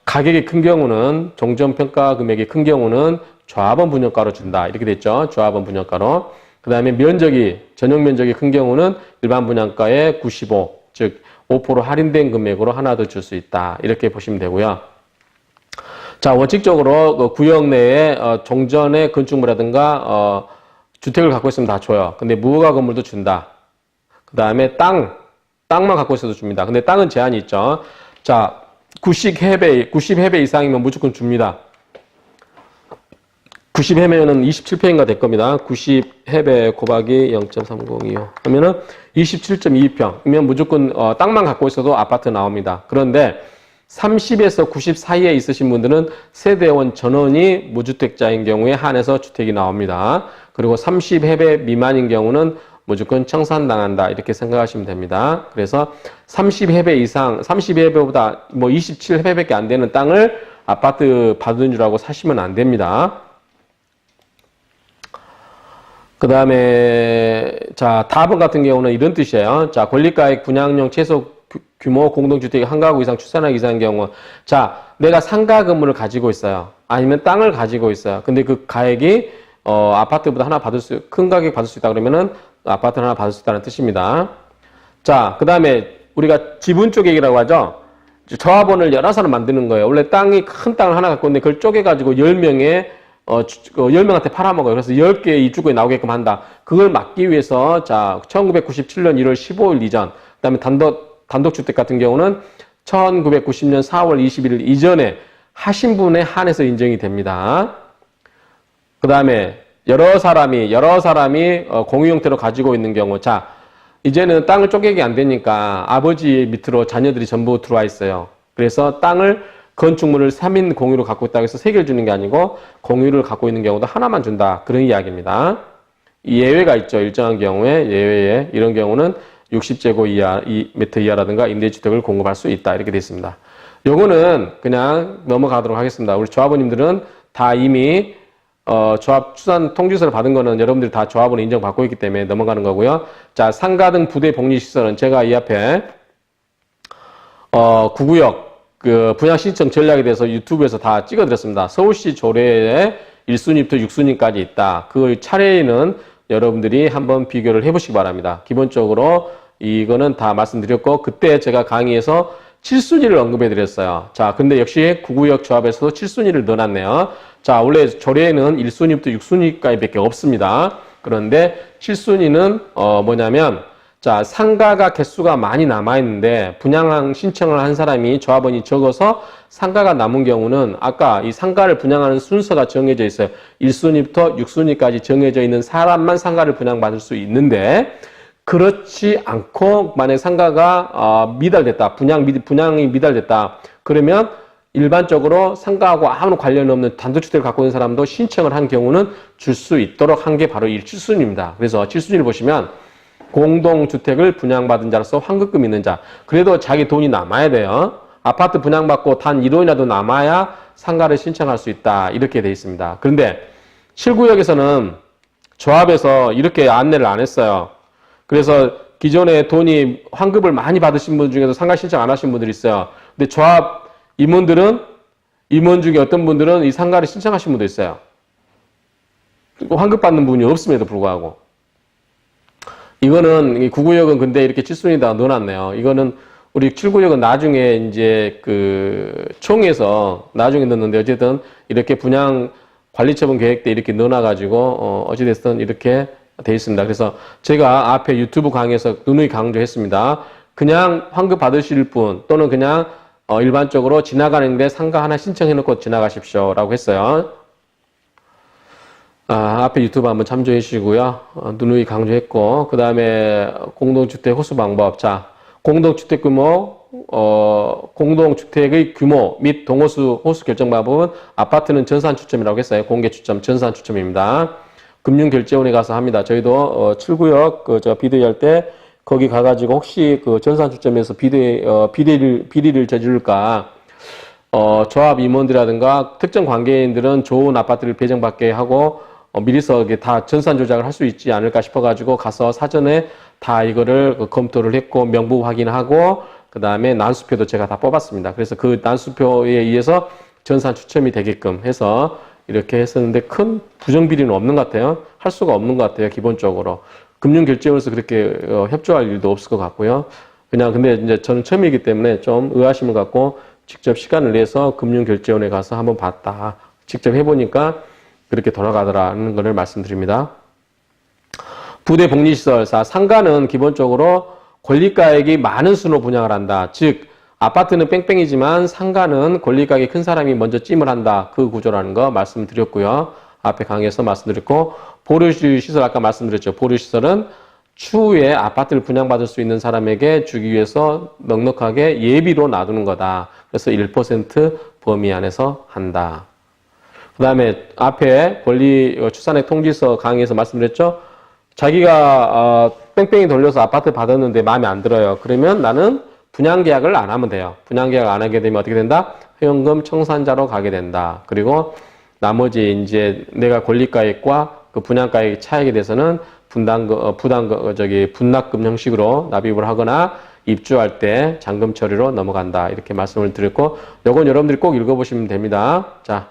S1: 가격이 큰 경우는 종전평가 금액이 큰 경우는 조합원 분양가로 준다. 이렇게 됐죠. 조합원 분양가로. 그 다음에 면적이 전용 면적이 큰 경우는 일반 분양가의 95, 즉 5% 할인된 금액으로 하나 더 줄 수 있다. 이렇게 보시면 되고요. 자, 원칙적으로 그 구역 내에 종전의 건축물이라든가 주택을 갖고 있으면 다 줘요. 근데 무허가 건물도 준다. 그 다음에 땅만 갖고 있어도 줍니다. 근데 땅은 제한이 있죠. 자, 90해배 이상이면 무조건 줍니다. 90해배는 27평인가 될 겁니다. 90해배 곱하기 0.3025 하면은 27.22평이면 무조건 땅만 갖고 있어도 아파트 나옵니다. 그런데 30에서 90 사이에 있으신 분들은 세대원 전원이 무주택자인 경우에 한해서 주택이 나옵니다. 그리고 30해배 미만인 경우는 무조건 청산당한다. 이렇게 생각하시면 됩니다. 그래서 30해배 이상, 30해배보다 뭐 27해배밖에 안 되는 땅을 아파트 받은 줄 알고 사시면 안 됩니다. 그 다음에, 자, 다번 같은 경우는 이런 뜻이에요. 자, 권리가액 분양용 최소 규모 공동주택이 한 가구 이상 출산하기 이상인 경우. 자, 내가 상가 건물을 가지고 있어요. 아니면 땅을 가지고 있어요. 근데 그 가액이, 아파트보다 하나 큰 가격 받을 수 있다 그러면은 아파트를 하나 받을 수 있다는 뜻입니다. 자, 그 다음에 우리가 지분 쪼개기라고 하죠. 조합원을 여러 사람 만드는 거예요. 원래 큰 땅을 하나 갖고 있는데 그걸 쪼개가지고 10명한테 팔아먹어요. 그래서 10개 입주권이 나오게끔 한다. 그걸 막기 위해서, 자, 1997년 1월 15일 이전, 그 다음에 단독주택 같은 경우는 1990년 4월 21일 이전에 하신 분에 한해서 인정이 됩니다. 그 다음에 여러 사람이 공유 형태로 가지고 있는 경우, 자, 이제는 땅을 쪼개기 안 되니까 아버지 밑으로 자녀들이 전부 들어와 있어요. 그래서 건축물을 3인 공유로 갖고 있다고 해서 3개를 주는 게 아니고 공유를 갖고 있는 경우도 하나만 준다. 그런 이야기입니다. 예외가 있죠. 일정한 경우에 예외에 이런 경우는 60제곱 이하, 미터 이하라든가 임대주택을 공급할 수 있다. 이렇게 되어 있습니다. 요거는 그냥 넘어가도록 하겠습니다. 우리 조합원님들은 다 이미 조합 추산 통지서를 받은 거는 여러분들이 다 조합원을 인정받고 있기 때문에 넘어가는 거고요. 자, 상가 등 부대 복리시설은 제가 이 앞에 구구역 그 분양 신청 전략에 대해서 유튜브에서 다 찍어드렸습니다. 서울시 조례에 1순위부터 6순위까지 있다. 그 차례에는 여러분들이 한번 비교를 해보시기 바랍니다. 기본적으로 이거는 다 말씀드렸고, 그때 제가 강의에서 7순위를 언급해드렸어요. 자, 근데 역시 구구역 조합에서도 7순위를 넣어놨네요. 자, 원래 조례에는 1순위부터 6순위까지 밖에 없습니다. 그런데 7순위는 뭐냐면, 자, 상가가 개수가 많이 남아있는데 분양 신청을 한 사람이 조합원이 적어서 상가가 남은 경우는 아까 이 상가를 분양하는 순서가 정해져 있어요. 1순위부터 6순위까지 정해져 있는 사람만 상가를 분양받을 수 있는데, 그렇지 않고 만약 상가가 미달됐다. 분양이 미달됐다. 그러면 일반적으로 상가하고 아무 관련 없는 단독주택을 갖고 있는 사람도 신청을 한 경우는 줄 수 있도록 한 게 바로 7순위입니다. 그래서 7순위를 보시면 공동주택을 분양받은 자로서 환급금 있는 자. 그래도 자기 돈이 남아야 돼요. 아파트 분양받고 단 1원이라도 남아야 상가를 신청할 수 있다. 이렇게 돼 있습니다. 그런데 7구역에서는 조합에서 이렇게 안내를 안 했어요. 그래서 기존에 돈이 환급을 많이 받으신 분 중에서 상가 신청 안 하신 분들이 있어요. 근데 조합 임원 중에 어떤 분들은 이 상가를 신청하신 분도 있어요. 환급 받는 분이 없음에도 불구하고. 이거는, 9구역은 근데 이렇게 7순위에다가 넣어놨네요. 이거는 우리 7구역은 나중에 이제 총에서 나중에 넣었는데 어쨌든 이렇게 분양 관리처분 계획 때 이렇게 넣어놔가지고, 어찌됐든 이렇게 돼 있습니다. 그래서 제가 앞에 유튜브 강의에서 누누이 강조했습니다. 그냥 환급 받으실 분 또는 그냥 일반적으로 지나가는데 상가 하나 신청해놓고 지나가십시오 라고 했어요. 앞에 유튜브 한번 참조해 주시고요. 누누이 강조했고, 그 다음에 공동주택 호수 방법. 자, 공동주택 규모, 공동주택의 규모 및 동호수 호수 결정 방법은 아파트는 전산 추첨이라고 했어요. 공개 추첨, 전산 추첨입니다. 금융결제원에 가서 합니다. 저희도 7구역 저 비대위할 때 거기 가가지고 혹시 그 전산 추첨에서 비리를 저지를까, 조합 임원들이라든가 특정 관계인들은 좋은 아파트를 배정받게 하고 미리서 다 전산 조작을 할 수 있지 않을까 싶어가지고 가서 사전에 다 이거를 검토를 했고 명부 확인하고 그 다음에 난수표도 제가 다 뽑았습니다. 그래서 그 난수표에 의해서 전산 추첨이 되게끔 해서 이렇게 했었는데 큰 부정비리는 없는 것 같아요. 할 수가 없는 것 같아요. 기본적으로. 금융결제원에서 그렇게 협조할 일도 없을 것 같고요. 그냥 근데 이제 저는 처음이기 때문에 좀 의아심을 갖고 직접 시간을 내서 금융결제원에 가서 한번 봤다. 직접 해보니까 그렇게 돌아가더라는 것을 말씀드립니다. 부대 복리시설사 상가는 기본적으로 권리가액이 많은 수로 분양을 한다. 즉 아파트는 뺑뺑이지만 상가는 권리가액이 큰 사람이 먼저 찜을 한다. 그 구조라는 거 말씀드렸고요. 앞에 강의에서 말씀드렸고 보류시설 아까 말씀드렸죠. 보류시설은 추후에 아파트를 분양받을 수 있는 사람에게 주기 위해서 넉넉하게 예비로 놔두는 거다. 그래서 1% 범위 안에서 한다. 그 다음에 앞에 권리 출산액 통지서 강의에서 말씀드렸죠. 자기가 뺑뺑이 돌려서 아파트 받았는데 마음에 안 들어요. 그러면 나는 분양계약을 안 하면 돼요. 분양계약 안 하게 되면 어떻게 된다? 회원금 청산자로 가게 된다. 그리고 나머지 이제 내가 권리가액과 그 분양가액 차익에 대해서는 분납금 형식으로 납입을 하거나 입주할 때 잔금 처리로 넘어간다. 이렇게 말씀을 드렸고, 요건 여러분들이 꼭 읽어보시면 됩니다. 자,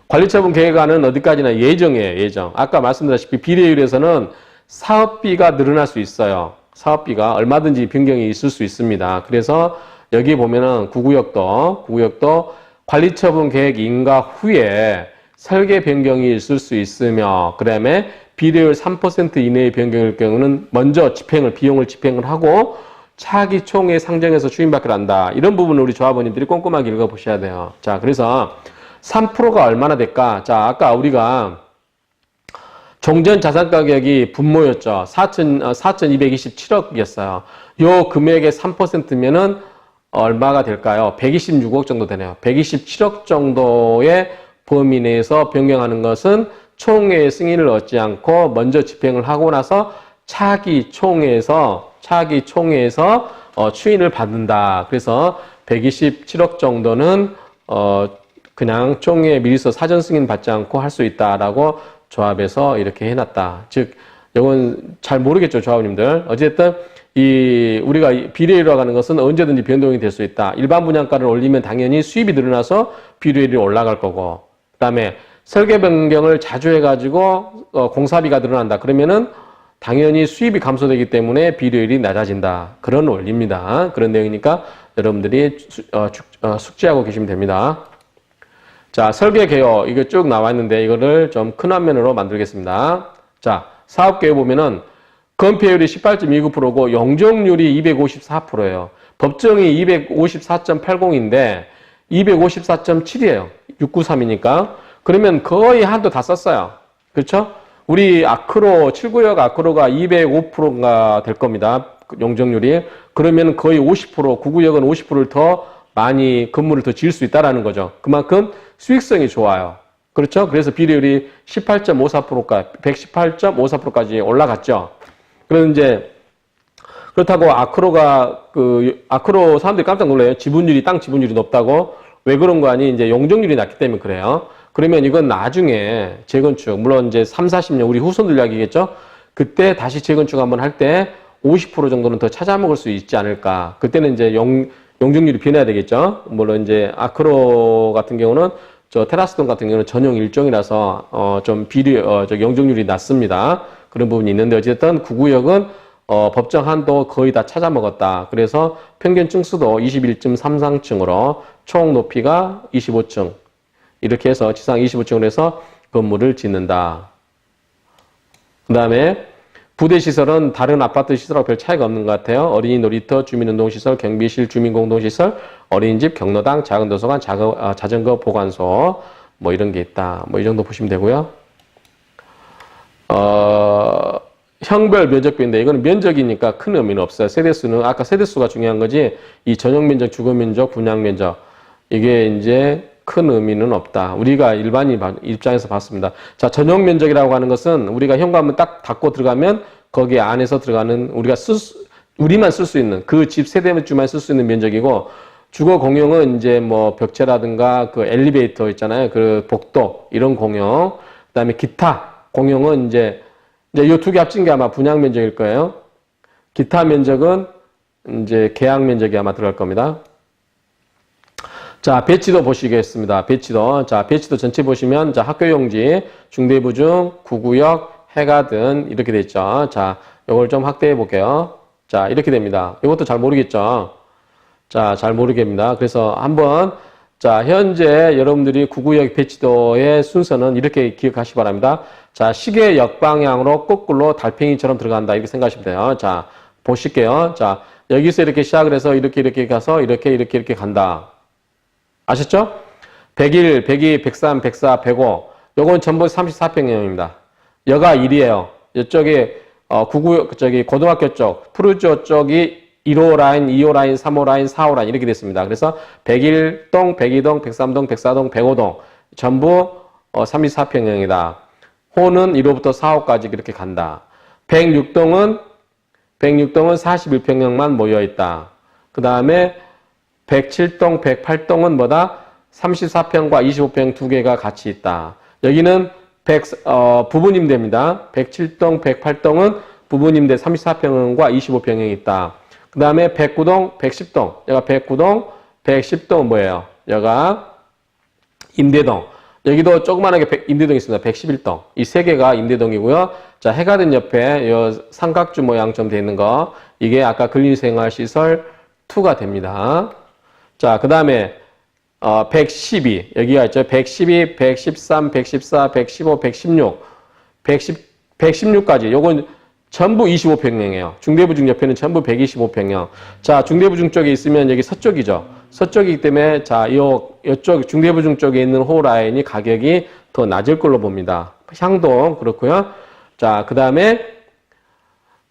S1: 관리처분 계획안은 어디까지나 예정이에요. 예정. 아까 말씀드렸다시피 비례율에서는 사업비가 늘어날 수 있어요. 사업비가 얼마든지 변경이 있을 수 있습니다. 그래서 여기 보면은 구구역도 관리처분 계획 인가 후에 설계 변경이 있을 수 있으며, 그 다음에 비례율 3% 이내의 변경일 경우는 먼저 비용을 집행을 하고 차기 총회 상정해서 추인받기를 한다. 이런 부분을 우리 조합원님들이 꼼꼼하게 읽어보셔야 돼요. 자, 그래서 3%가 얼마나 될까? 자, 아까 우리가 종전 자산 가격이 분모였죠. 4,227억이었어요. 요 금액의 3%면은 얼마가 될까요? 126억 정도 되네요. 127억 정도의 범위 내에서 변경하는 것은 총회의 승인을 얻지 않고 먼저 집행을 하고 나서 차기 총회에서 추인을 받는다. 그래서 127억 정도는 그냥 총회에 미리서 사전 승인 받지 않고 할 수 있다라고 조합에서 이렇게 해놨다. 즉, 이건 잘 모르겠죠, 조합원님들. 어쨌든 우리가 비례율이라고 하는 것은 언제든지 변동이 될 수 있다. 일반 분양가를 올리면 당연히 수입이 늘어나서 비례율이 올라갈 거고, 그 다음에 설계 변경을 자주 해가지고 공사비가 늘어난다. 그러면은 당연히 수입이 감소되기 때문에 비례율이 낮아진다. 그런 원리입니다. 그런 내용이니까 여러분들이 숙지하고 계시면 됩니다. 자, 설계 개요. 이거 쭉 나와 있는데 이거를 좀 큰 화면으로 만들겠습니다. 자, 사업 개요 보면은 건폐율이 18.29%고 용적률이 254%예요. 법정이 254.80인데 254.7이에요. 693이니까. 그러면 거의 한도 다 썼어요. 그렇죠? 우리 7구역 아크로가 205%가 될 겁니다. 용적률이. 그러면 거의 50%, 9구역은 50%를 더 많이 건물을 더 지을 수 있다라는 거죠. 그만큼 수익성이 좋아요. 그렇죠? 그래서 비례율이 118.54%까지 올라갔죠. 그럼 이제 그렇다고 아크로 사람들이 깜짝 놀라요. 땅 지분율이 높다고. 왜 그런 거 아니? 이제 용적률이 낮기 때문에 그래요. 그러면 이건 나중에 재건축, 물론 이제 3, 40년 우리 후손들 이야기겠죠? 그때 다시 재건축 한번 할 때 50% 정도는 더 찾아먹을 수 있지 않을까. 그때는 이제 용적률이 변해야 되겠죠? 물론 이제 아크로 같은 경우는 테라스동 같은 경우는 전용 일종이라서 좀 용적률이 낮습니다. 그런 부분이 있는데 어쨌든 구구역은 법정 한도 거의 다 찾아먹었다. 그래서 평균 층수도 21.33층으로 총 높이가 25층. 이렇게 해서 지상 25층으로 해서 건물을 짓는다. 그 다음에 부대시설은 다른 아파트 시설하고 별 차이가 없는 것 같아요. 어린이 놀이터, 주민운동시설, 경비실, 주민공동시설, 어린이집, 경로당, 작은 도서관, 자전거 보관소 뭐 이런 게 있다. 뭐 이 정도 보시면 되고요. 형별 면적비인데 이거는 면적이니까 큰 의미는 없어요. 세대수는 아까 세대수가 중요한 거지 이 전용 면적, 주거 면적, 분양 면적 이게 이제 큰 의미는 없다. 우리가 일반인 입장에서 봤습니다. 자, 전용 면적이라고 하는 것은 우리가 현관문 딱 닫고 들어가면 거기 안에서 들어가는 우리만 쓸 수 있는 그 집 세대주만 쓸 수 있는 면적이고 주거 공용은 이제 뭐 벽체라든가 그 엘리베이터 있잖아요. 그 복도 이런 공용. 그다음에 기타 공용은 이제 이 두 개 합친 게 아마 분양 면적일 거예요. 기타 면적은 이제 계약 면적이 아마 들어갈 겁니다. 자, 배치도 보시겠습니다. 배치도. 자, 배치도 전체 보시면, 자, 학교용지, 중대부중, 구구역, 해가든, 이렇게 돼 있죠. 자, 요걸 좀 확대해 볼게요. 자, 이렇게 됩니다. 이것도 잘 모르겠죠. 자, 잘 모르겠습니다. 그래서 한번, 자, 현재 여러분들이 구구역 배치도의 순서는 이렇게 기억하시기 바랍니다. 자, 시계 역방향으로 거꾸로 달팽이처럼 들어간다. 이렇게 생각하시면 돼요. 자, 보실게요. 자, 여기서 이렇게 시작을 해서 이렇게 가서 이렇게 간다. 아셨죠? 101, 102, 103, 104, 105. 요건 전부 34평형입니다. 여가 1이에요. 이쪽에, 고등학교 쪽, 푸르지오 쪽이 1호 라인, 2호 라인, 3호 라인, 4호 라인 이렇게 됐습니다. 그래서 101동, 102동, 103동, 104동, 105동 전부 34평형이다. 호는 1호부터 4호까지 이렇게 간다. 106동은 41평형만 모여있다. 그 다음에 107동, 108동은 뭐다? 34평과 25평 두 개가 같이 있다. 여기는 부부임대입니다. 107동, 108동은 부부임대 34평형과 25평형이 있다. 그 다음에 109동, 110동. 여기가 109동, 110동은 뭐예요? 여기가 임대동. 여기도 조그만하게 임대동이 있습니다. 111동. 이 세 개가 임대동이고요. 자, 해가든 옆에 이 삼각주 모양처럼 되어 있는 거. 이게 아까 근린생활시설 2가 됩니다. 자, 그 다음에 112 여기가 있죠. 112, 113, 114, 115, 116 116까지 요건 전부 25평형이에요. 중대부중 옆에는 전부 125평형. 자, 중대부중 쪽에 있으면 여기 서쪽이죠. 서쪽이기 때문에 자, 이쪽 중대부중 쪽에 있는 호 라인이 가격이 더 낮을 걸로 봅니다. 향도 그렇고요. 자, 그 다음에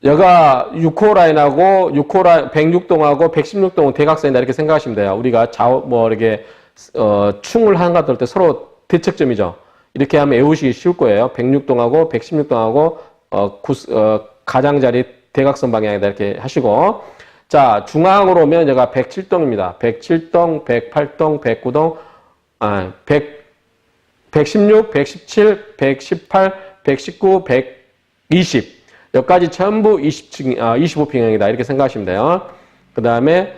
S1: 여가 6호 라인하고 106동하고 116동은 대각선이다 이렇게 생각하시면 돼요. 우리가 이렇게 충을 하는 것 같을 때 서로 대척점이죠. 이렇게 하면 외우시기 쉬울 거예요. 106동하고 116동하고 가장자리 대각선 방향이다 이렇게 하시고 자, 중앙으로 오면 여기가 107동입니다. 107동, 108동, 109동, 116, 117, 118, 119, 120 여기까지 전부 25평형이다. 이렇게 생각하시면 돼요. 그 다음에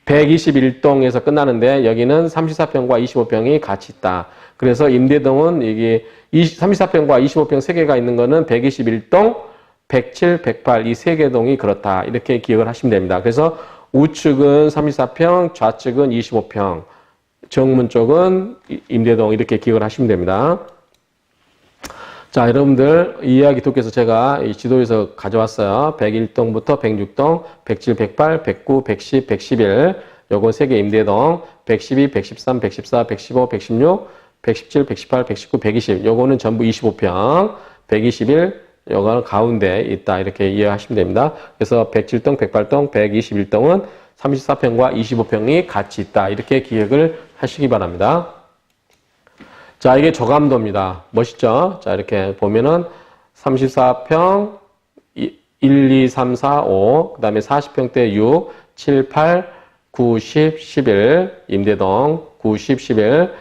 S1: 121동에서 끝나는데 여기는 34평과 25평이 같이 있다. 그래서 임대동은 이게 34평과 25평 3개가 있는 거는 121동, 107, 108 이 3개 동이 그렇다. 이렇게 기억을 하시면 됩니다. 그래서 우측은 34평, 좌측은 25평, 정문 쪽은 임대동 이렇게 기억을 하시면 됩니다. 자, 여러분들 이 이야기 듣기 위해서 제가 이 지도에서 가져왔어요. 101동부터 106동, 107, 108, 109, 110, 111 요건 3개 임대동 112, 113, 114, 115, 116, 117, 118, 119, 120 요거는 전부 25평 121 요거는 가운데 있다 이렇게 이해하시면 됩니다. 그래서 107동, 108동, 121동은 34평과 25평이 같이 있다 이렇게 기억을 하시기 바랍니다. 자, 이게 조감도입니다. 멋있죠? 자, 이렇게 보면은 34평, 1, 2, 3, 4, 5, 그 다음에 40평대 6, 7, 8, 9, 10, 11, 임대동, 9, 10, 11,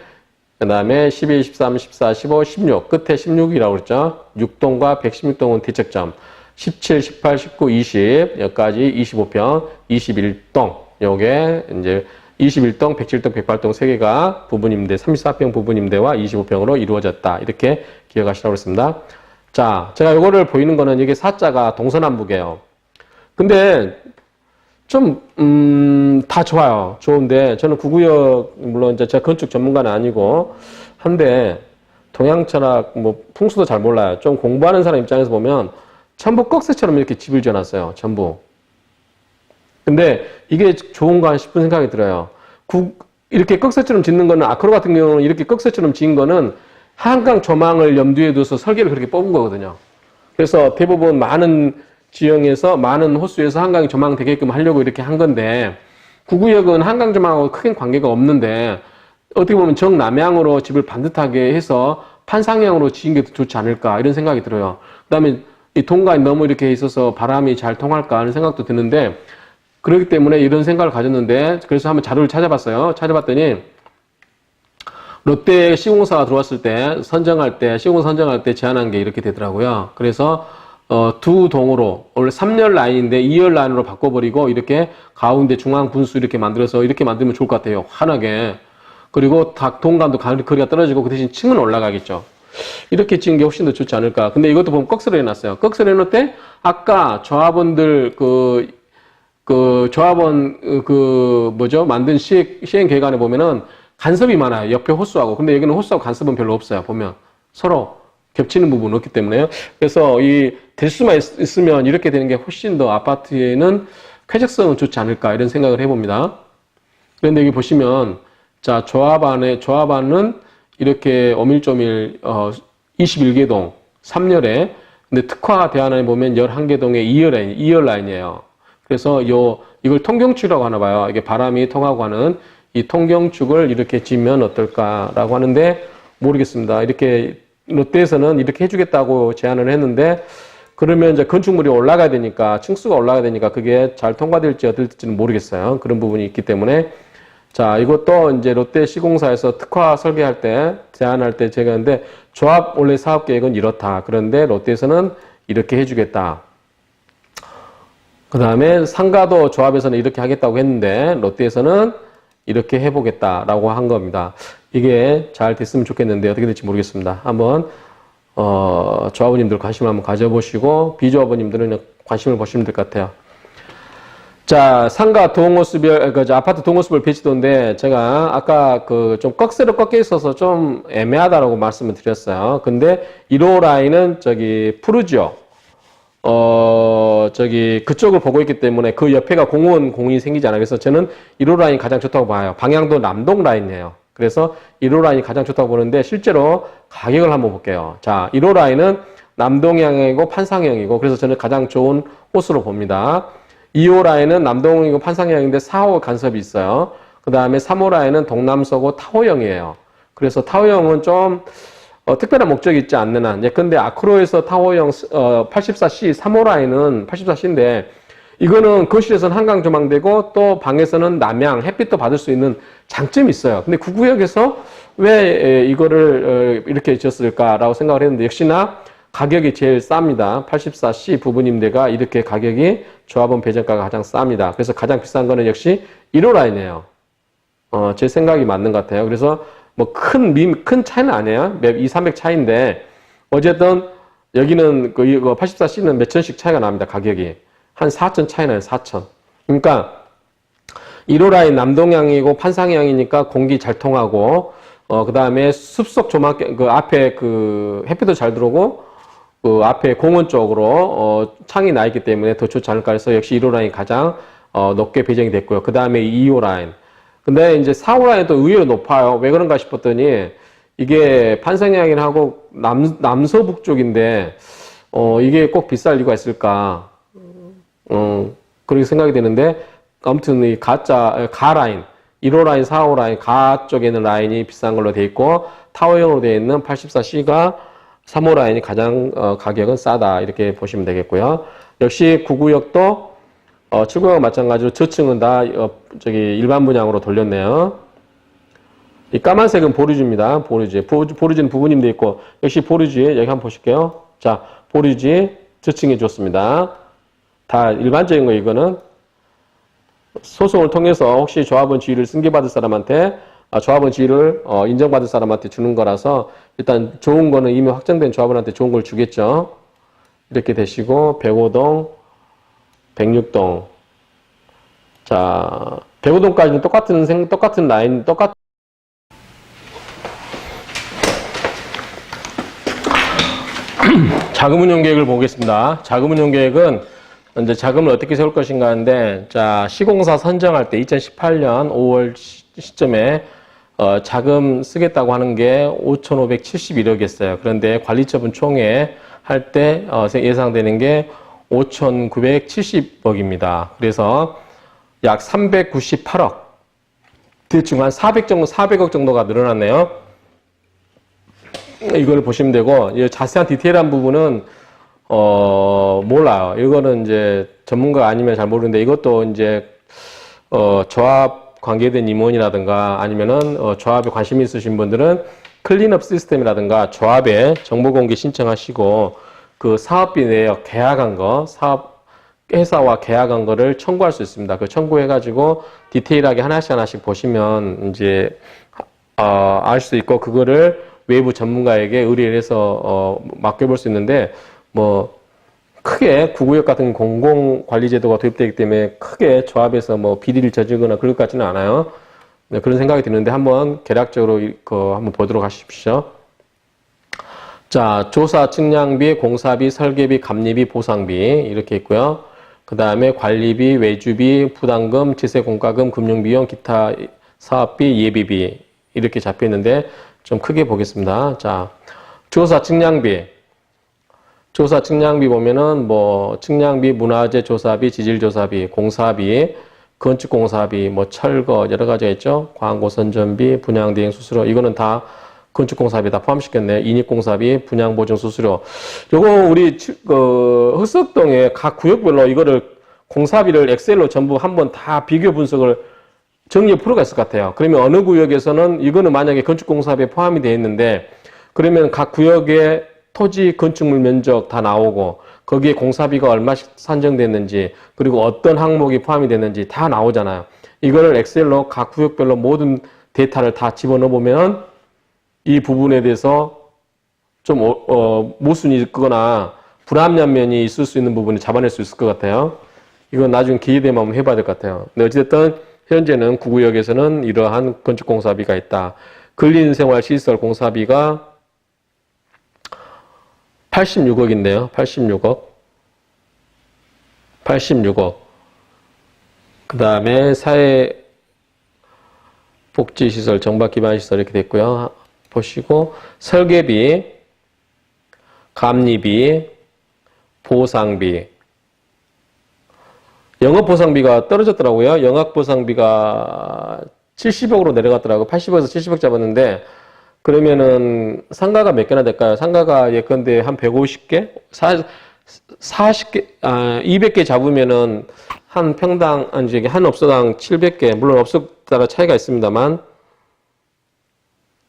S1: 그 다음에 12, 13, 14, 15, 16, 끝에 16이라고 그랬죠? 6동과 116동은 대척점, 17, 18, 19, 20, 여기까지 25평, 21동, 요게 이제 21동, 107동, 108동 3개가 부분임대, 34평 부분임대와 25평으로 이루어졌다. 이렇게 기억하시라고 했습니다. 자, 제가 이거를 보이는 거는 이게 사자가 동서남북이에요. 근데 좀, 다 좋아요. 좋은데, 저는 구구역, 물론 이제 제가 건축 전문가는 아니고, 한데, 동양 철학, 풍수도 잘 몰라요. 좀 공부하는 사람 입장에서 보면, 전부 꺽쇠처럼 이렇게 집을 지어놨어요. 전부. 근데 이게 좋은가 싶은 생각이 들어요. 이렇게 꺽쇠처럼 짓는 거는 아크로 같은 경우는 이렇게 꺽쇠처럼 지은 거는 한강 조망을 염두에 둬서 설계를 그렇게 뽑은 거거든요. 그래서 대부분 많은 지형에서 많은 호수에서 한강이 조망되게끔 하려고 이렇게 한 건데 구구역은 한강 조망하고 크게 관계가 없는데 어떻게 보면 정남향으로 집을 반듯하게 해서 판상형으로 지은 게 더 좋지 않을까 이런 생각이 들어요. 그다음에 이 동가에 너무 이렇게 있어서 바람이 잘 통할까 하는 생각도 드는데 그렇기 때문에 이런 생각을 가졌는데 그래서 한번 자료를 찾아봤어요. 찾아봤더니 롯데 시공사가 들어왔을 때 시공사 선정할 때 제안한 게 이렇게 되더라고요. 그래서 두 동으로 원래 3열 라인인데 2열 라인으로 바꿔버리고 이렇게 가운데 중앙 분수 이렇게 만들어서 이렇게 만들면 좋을 것 같아요. 환하게. 그리고 동간도 거리가 떨어지고 그 대신 층은 올라가겠죠. 이렇게 지은 게 훨씬 더 좋지 않을까. 근데 이것도 보면 꺽쇠로 해놨어요. 꺽쇠로 해놓을 때 아까 조합원들 조합원 만든 시행 계획안에 보면은 간섭이 많아요. 옆에 호수하고. 근데 여기는 호수하고 간섭은 별로 없어요. 보면 서로 겹치는 부분은 없기 때문에요. 그래서 될 수만 있으면 이렇게 되는 게 훨씬 더 아파트에는 쾌적성은 좋지 않을까 이런 생각을 해봅니다. 그런데 여기 보시면 자 조합안은 이렇게 오밀조밀 21개 동 3열에 근데 특화 대안안에 보면 11개 동의 2열 라인이에요. 그래서 이걸 통경축이라고 하나 봐요. 이게 바람이 통하고 하는 이 통경축을 이렇게 지면 어떨까라고 하는데 모르겠습니다. 이렇게 롯데에서는 이렇게 해주겠다고 제안을 했는데 그러면 이제 건축물이 올라가야 되니까 층수가 올라가야 되니까 그게 잘 통과될지 어떨지는 모르겠어요. 그런 부분이 있기 때문에 자 이것도 이제 롯데 시공사에서 특화 설계할 때 제안할 때 제가 했는데 조합 원래 사업 계획은 이렇다. 그런데 롯데에서는 이렇게 해주겠다. 그 다음에 상가도 조합에서는 이렇게 하겠다고 했는데 롯데에서는 이렇게 해보겠다라고 한 겁니다. 이게 잘 됐으면 좋겠는데 어떻게 될지 모르겠습니다. 한번 조합원님들 관심을 한번 가져보시고 비조합원님들은 관심을 보시면 될 것 같아요. 자, 상가 동호수별 아파트 동호수별 배치도인데 제가 아까 좀 꺽쇠로 꺾여 있어서 좀 애매하다라고 말씀을 드렸어요. 근데 1호 라인은 푸르지오 그쪽을 보고 있기 때문에 그 옆에가 공이 생기잖아요. 그래서 저는 1호 라인이 가장 좋다고 봐요. 방향도 남동 라인이에요. 그래서 1호 라인이 가장 좋다고 보는데 실제로 가격을 한번 볼게요. 자, 1호 라인은 남동향이고 판상형이고 그래서 저는 가장 좋은 호수로 봅니다. 2호 라인은 남동이고 판상형인데 4호 간섭이 있어요. 그 다음에 3호 라인은 동남서고 타호형이에요. 그래서 타호형은 좀 특별한 목적이 있지 않는 한 예컨대 아크로에서 타워형 84C 3호 라인은 84C인데 이거는 거실에서는 한강 조망되고 또 방에서는 남향 햇빛도 받을 수 있는 장점이 있어요. 근데 구구역에서 왜 이거를 이렇게 지었을까라고 생각을 했는데 역시나 가격이 제일 쌉니다. 84C 부분임대가 이렇게 가격이 조합원 배정가가 가장 쌉니다. 그래서 가장 비싼 거는 역시 1호 라인이에요. 제 생각이 맞는 것 같아요. 그래서 뭐 큰 차이는 아니에요. 맵 2, 300 차이인데 어쨌든 여기는 84C는 몇 천씩 차이가 납니다. 가격이 한 4천 차이 나요. 4천. 그러니까 1호 라인 남동향이고 판상향이니까 공기 잘 통하고 그 다음에 숲속 조망 앞에 햇빛도 잘 들어오고 앞에 공원 쪽으로 창이 나 있기 때문에 더 좋지 않을까 해서 역시 1호 라인이 가장 높게 배정이 됐고요. 그 다음에 2호 라인. 근데 이제 4호 라인이 또 의외로 높아요. 왜 그런가 싶었더니 이게 판상향이하고 남서북 쪽인데 이게 꼭 비쌀 이유가 있을까? 그렇게 생각이 되는데 아무튼 이 가 라인 1호 라인, 4호 라인 가 쪽에 있는 라인이 비싼 걸로 돼 있고 타워형으로 되어 있는 84C가 3호 라인이 가장 가격은 싸다 이렇게 보시면 되겠고요. 역시 구구역도 7구역과 마찬가지로 저층은 다 일반 분양으로 돌렸네요. 이 까만색은 보류지입니다. 보류지는 부분임 돼 있고 역시 보류지 여기 한번 보실게요. 자, 보류지 저층이 좋습니다. 다 일반적인 거 이거는 소송을 통해서 혹시 조합원 지위를 승계받을 사람한테 조합원 지위를 인정받을 사람한테 주는 거라서 일단 좋은 거는 이미 확정된 조합원한테 좋은 걸 주겠죠. 이렇게 되시고 105동 106동. 자, 105동까지는 똑같은 라인, 자금 운용 계획을 보겠습니다. 자금 운용 계획은 이제 자금을 어떻게 세울 것인가 하는데, 자, 시공사 선정할 때 2018년 5월 시점에 자금 쓰겠다고 하는 게 5,571억이었어요. 그런데 관리처분 총회 할 때 예상되는 게 5,970억입니다. 그래서 약 398억, 대충 한 400억 정도가 늘어났네요. 이걸 보시면 되고, 자세한 디테일한 부분은 몰라요. 이거는 이제 전문가 아니면 잘 모르는데, 이것도 이제 조합 관계된 임원이라든가 아니면은 조합에 관심 있으신 분들은 클린업 시스템이라든가 조합에 정보 공개 신청하시고, 그 사업비 내역 계약한 거, 회사와 계약한 거를 청구할 수 있습니다. 그 청구해가지고 디테일하게 하나씩 보시면 이제 알 수 있고, 그거를 외부 전문가에게 의뢰를 해서 맡겨볼 수 있는데, 뭐 크게 구구역 같은 공공관리제도가 도입되기 때문에 크게 조합에서 뭐 비리를 저지르거나 그럴 것 같지는 않아요. 네, 그런 생각이 드는데 한번 개략적으로 한번 보도록 하십시오. 자, 조사 측량비, 공사비, 설계비, 감리비, 보상비 이렇게 있고요. 그 다음에 관리비, 외주비, 부담금, 지세공과금, 금융비용, 기타 사업비, 예비비 이렇게 잡혀 있는데 좀 크게 보겠습니다. 자, 조사 측량비. 조사 측량비 보면은 뭐 측량비, 문화재 조사비, 지질조사비, 공사비, 건축공사비, 뭐 철거 여러 가지가 있죠. 광고 선전비, 분양대행 수수료 이거는 다 건축공사비 다 포함시켰네요. 인입공사비, 분양보증수수료. 요거 우리 흑석동에 각 구역별로 이거를 공사비를 엑셀로 전부 한번 다 비교 분석을 정리할 필요가 있을 것 같아요. 그러면 어느 구역에서는 이거는 만약에 건축공사비에 포함이 되어 있는데 그러면 각 구역의 토지 건축물 면적 다 나오고 거기에 공사비가 얼마씩 산정됐는지 그리고 어떤 항목이 포함이 됐는지 다 나오잖아요. 이거를 엑셀로 각 구역별로 모든 데이터를 다 집어넣어 보면 이 부분에 대해서 좀 모순이 있거나 불합리한 면이 있을 수 있는 부분을 잡아낼 수 있을 것 같아요. 이건 나중에 기회 되면 한번 해봐야 될 것 같아요. 근데 어쨌든 현재는 구구역에서는 이러한 건축공사비가 있다. 근린생활시설 공사비가 86억인데요. 86억. 그 다음에 사회복지시설, 정박기반시설 이렇게 됐고요. 보시고 설계비, 감리비, 보상비. 영업보상비가 떨어졌더라고요. 영업보상비가 70억으로 내려갔더라고요. 80억에서 70억 잡았는데 그러면은 상가가 몇 개나 될까요? 상가가 예컨대 한 150개? 40개, 200개 잡으면은 한 평당, 한 업소당 700개. 물론 업소 따라 차이가 있습니다만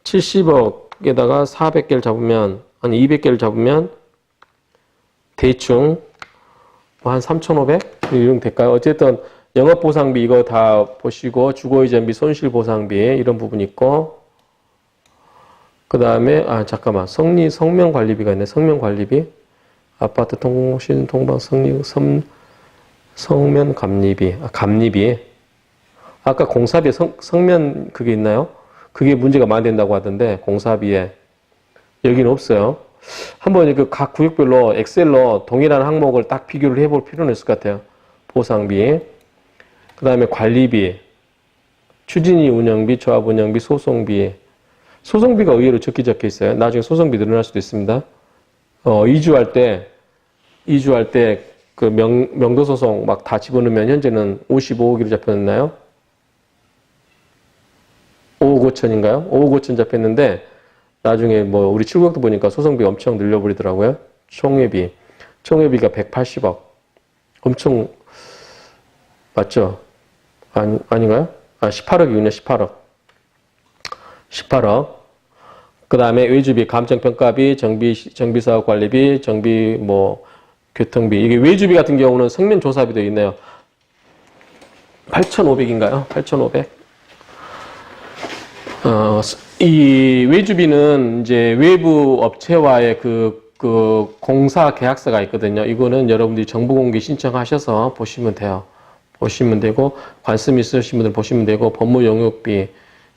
S1: 70억에다가 400개를 잡으면, 한 200개를 잡으면 대충 한 3,500? 이 정도 될까요? 어쨌든 영업보상비 이거 다 보시고 주거이전비, 손실보상비 이런 부분이 있고 그 다음에 잠깐만 성명관리비가 있네. 성명관리비 아파트 통신 통방 성면 감리비 감리비 아까 공사비에 성면 그게 있나요? 그게 문제가 많이 된다고 하던데 공사비에 여기는 없어요. 한번 각 구역별로 엑셀로 동일한 항목을 딱 비교를 해볼 필요는 있을 것 같아요. 보상비, 그 다음에 관리비, 추진위 운영비, 조합 운영비, 소송비. 소송비가 의외로 적게 적혀 있어요. 나중에 소송비 늘어날 수도 있습니다. 이주할 때 그 명도 소송 막 다 집어넣으면 현재는 55억으로 잡혔나요? 5억 5천인가요? 5억 5천 잡혔는데 나중에 뭐 우리 출국도 보니까 소송비 엄청 늘려버리더라고요. 총회비가 180억. 엄청 맞죠? 아닌가요? 18억이군요. 18억. 그 다음에 외주비, 감정평가비, 정비사업관리비, 정비 교통비. 이게 외주비 같은 경우는 성면조사비도 있네요. 8,500인가요? 8,500. 이 외주비는 이제 외부 업체와의 그 공사 계약서가 있거든요. 이거는 여러분들이 정보공개 신청하셔서 보시면 돼요. 보시면 되고, 관심 있으신 분들 보시면 되고, 법무용역비,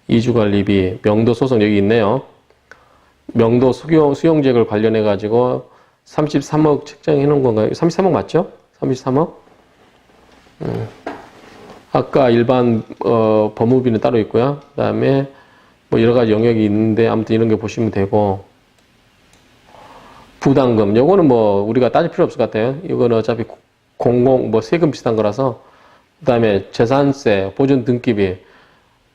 S1: 이주관리비, 명도소송 여기 있네요. 명도 수용제걸 관련해가지고 33억 책정해 놓은 건가요? 33억 맞죠? 33억? 아까 일반 법무비는 따로 있고요. 그 다음에 뭐 여러 가지 영역이 있는데 아무튼 이런 게 보시면 되고, 부담금 요거는 뭐 우리가 따질 필요 없을 것 같아요. 이거는 어차피 공공 뭐 세금 비슷한 거라서. 그다음에 재산세, 보존 등기비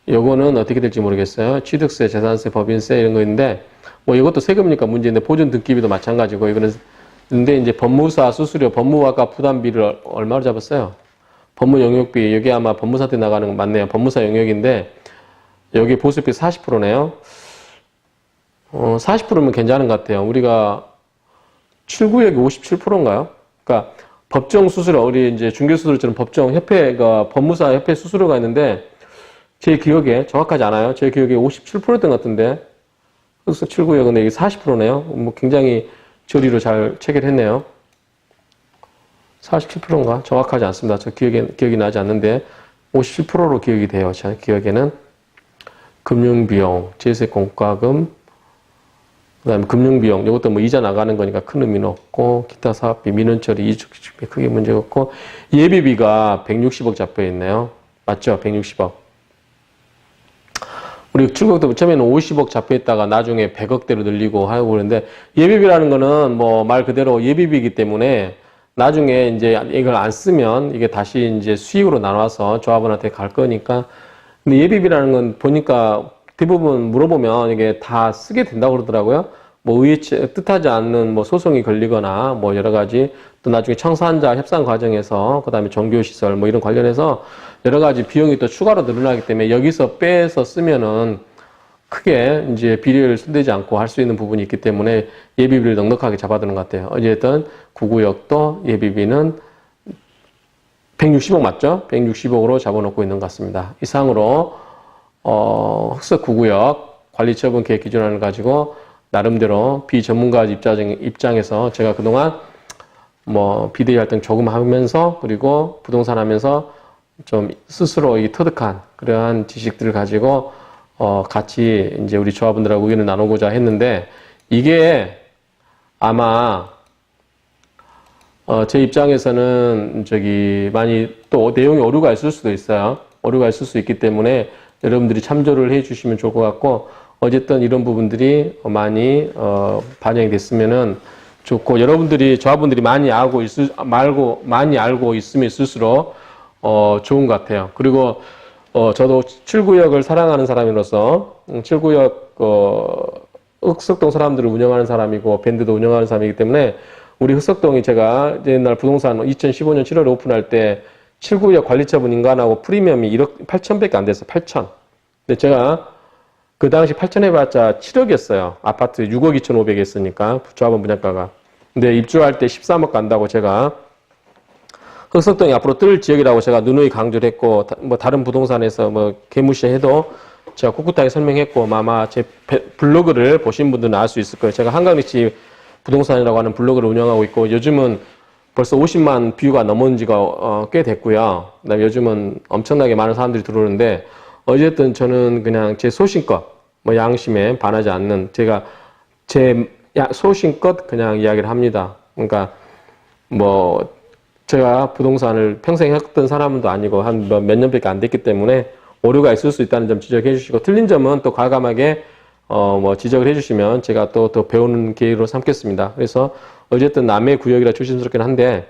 S1: 요거는 어떻게 될지 모르겠어요. 취득세, 재산세, 법인세 이런 거 있는데 뭐 이것도 세금이니까 문제인데, 보존 등기비도 마찬가지고. 이거는 근데 이제 법무사 수수료, 법무화과 부담비를 얼마로 잡았어요? 법무 영역비, 여기 아마 법무사한테 나가는 거 맞네요. 법무사 영역인데 여기 보수비 40%네요. 40%면 괜찮은 것 같아요. 우리가 7구역이 57%인가요? 그러니까 법정 수수료, 우리 이제 중개수수료처럼 법정 협회가, 법무사 협회 수수료가 있는데 제 기억에 정확하지 않아요. 제 기억에 57%였던 것 같은데, 그래서 7구역은 이게 40%네요. 뭐 굉장히 저리로 잘 체결했네요. 47%인가? 정확하지 않습니다. 저 기억이 나지 않는데 57%로 기억이 돼요. 제 기억에는. 금융비용, 제세 공과금, 그 다음에 금융비용, 이것도 뭐 이자 나가는 거니까 큰 의미는 없고, 기타 사업비, 민원처리, 이주비 크게 문제가 없고, 예비비가 160억 잡혀 있네요. 맞죠? 160억. 우리 출국도 처음에는 50억 잡혀 있다가 나중에 100억대로 늘리고 하고 그러는데, 예비비라는 거는 뭐 말 그대로 예비비이기 때문에 나중에 이제 이걸 안 쓰면 이게 다시 이제 수익으로 나눠서 조합원한테 갈 거니까. 근데 예비비라는 건 보니까 대부분 물어보면 이게 다 쓰게 된다고 그러더라고요. 뭐 뜻하지 않는 뭐 소송이 걸리거나 뭐 여러 가지, 또 나중에 청산자 협상 과정에서, 그 다음에 종교시설 뭐 이런 관련해서 여러 가지 비용이 또 추가로 늘어나기 때문에 여기서 빼서 쓰면은 크게 이제 비리를 손대지 않고 할 수 있는 부분이 있기 때문에 예비비를 넉넉하게 잡아두는 것 같아요. 어쨌든 구구역도 예비비는 160억 맞죠? 160억으로 잡아놓고 있는 것 같습니다. 이상으로 흑석 구구역 관리처분 계획 기준안을 가지고 나름대로 비전문가 입장에서 제가 그동안 뭐 비대위 활동 조금 하면서, 그리고 부동산 하면서 좀 스스로 이 터득한 그러한 지식들을 가지고 같이 이제 우리 조합원들하고 의견을 나누고자 했는데, 이게 아마 제 입장에서는 많이 또 내용에 오류가 있을 수도 있어요. 오류가 있을 수 있기 때문에 여러분들이 참조를 해 주시면 좋을 것 같고, 어쨌든 이런 부분들이 많이 반영이 됐으면은 좋고, 여러분들이 조합원들이 많이 알고 있으면 있을수록 좋은 것 같아요. 그리고 저도 7구역을 사랑하는 사람으로서 7구역 흑석동 사람들을 운영하는 사람이고 밴드도 운영하는 사람이기 때문에, 우리 흑석동이 제가 옛날 부동산 2015년 7월에 오픈할 때 7구역 관리처분 인간하고 프리미엄이 1억 8천밖에 안 됐어요. 8천. 근데 제가 그 당시 8천 해봤자 7억이었어요. 아파트 6억 2,500 했으니까 조합원 분양가가. 근데 입주할 때 13억 간다고 제가, 흑석동이 앞으로 뜰 지역이라고 제가 누누이 강조를 했고, 뭐 다른 부동산에서 뭐 개무시해도 제가 꿋꿋하게 설명했고, 아마 제 블로그를 보신 분들은 알 수 있을 거예요. 제가 한강리치 부동산이라고 하는 블로그를 운영하고 있고, 요즘은 벌써 50만 뷰가 넘은 지가 꽤 됐고요. 그다음에 요즘은 엄청나게 많은 사람들이 들어오는데, 어쨌든 저는 그냥 제 소신껏, 뭐 양심에 반하지 않는, 제가 제 소신껏 그냥 이야기를 합니다. 그러니까 뭐 제가 부동산을 평생 했던 사람도 아니고 한 몇 년밖에 안 됐기 때문에 오류가 있을 수 있다는 점 지적해 주시고, 틀린 점은 또 과감하게 뭐 지적을 해주시면 제가 또 배우는 기회로 삼겠습니다. 그래서 어쨌든 남의 구역이라 조심스럽긴 한데,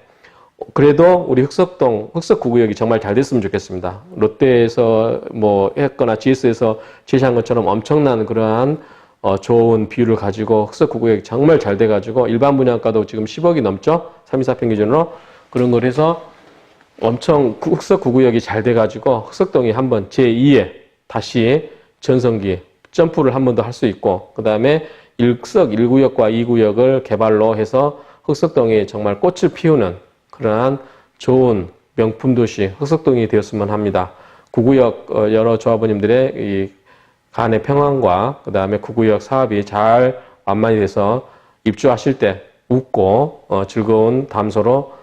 S1: 그래도 우리 흑석 9구역이 정말 잘 됐으면 좋겠습니다. 롯데에서 뭐 했거나 GS에서 제시한 것처럼 엄청난 그러한 좋은 비율을 가지고 흑석 9구역이 정말 잘 돼가지고, 일반 분양가도 지금 10억이 넘죠? 324평 기준으로. 그런 걸 해서 엄청 흑석 9구역이 잘 돼가지고 흑석동이 한번 제2의 다시 전성기 점프를 한 번 더 할 수 있고, 그 다음에 흑석 1구역과 2구역을 개발로 해서 흑석동이 정말 꽃을 피우는 그러한 좋은 명품 도시 흑석동이 되었으면 합니다. 9구역 여러 조합원님들의 이 간의 평안과 그 다음에 9구역 사업이 잘 완만이 돼서 입주하실 때 웃고 즐거운 담소로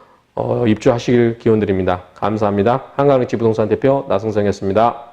S1: 입주하시길 기원드립니다. 감사합니다. 한강리치 부동산 대표 나승성이었습니다.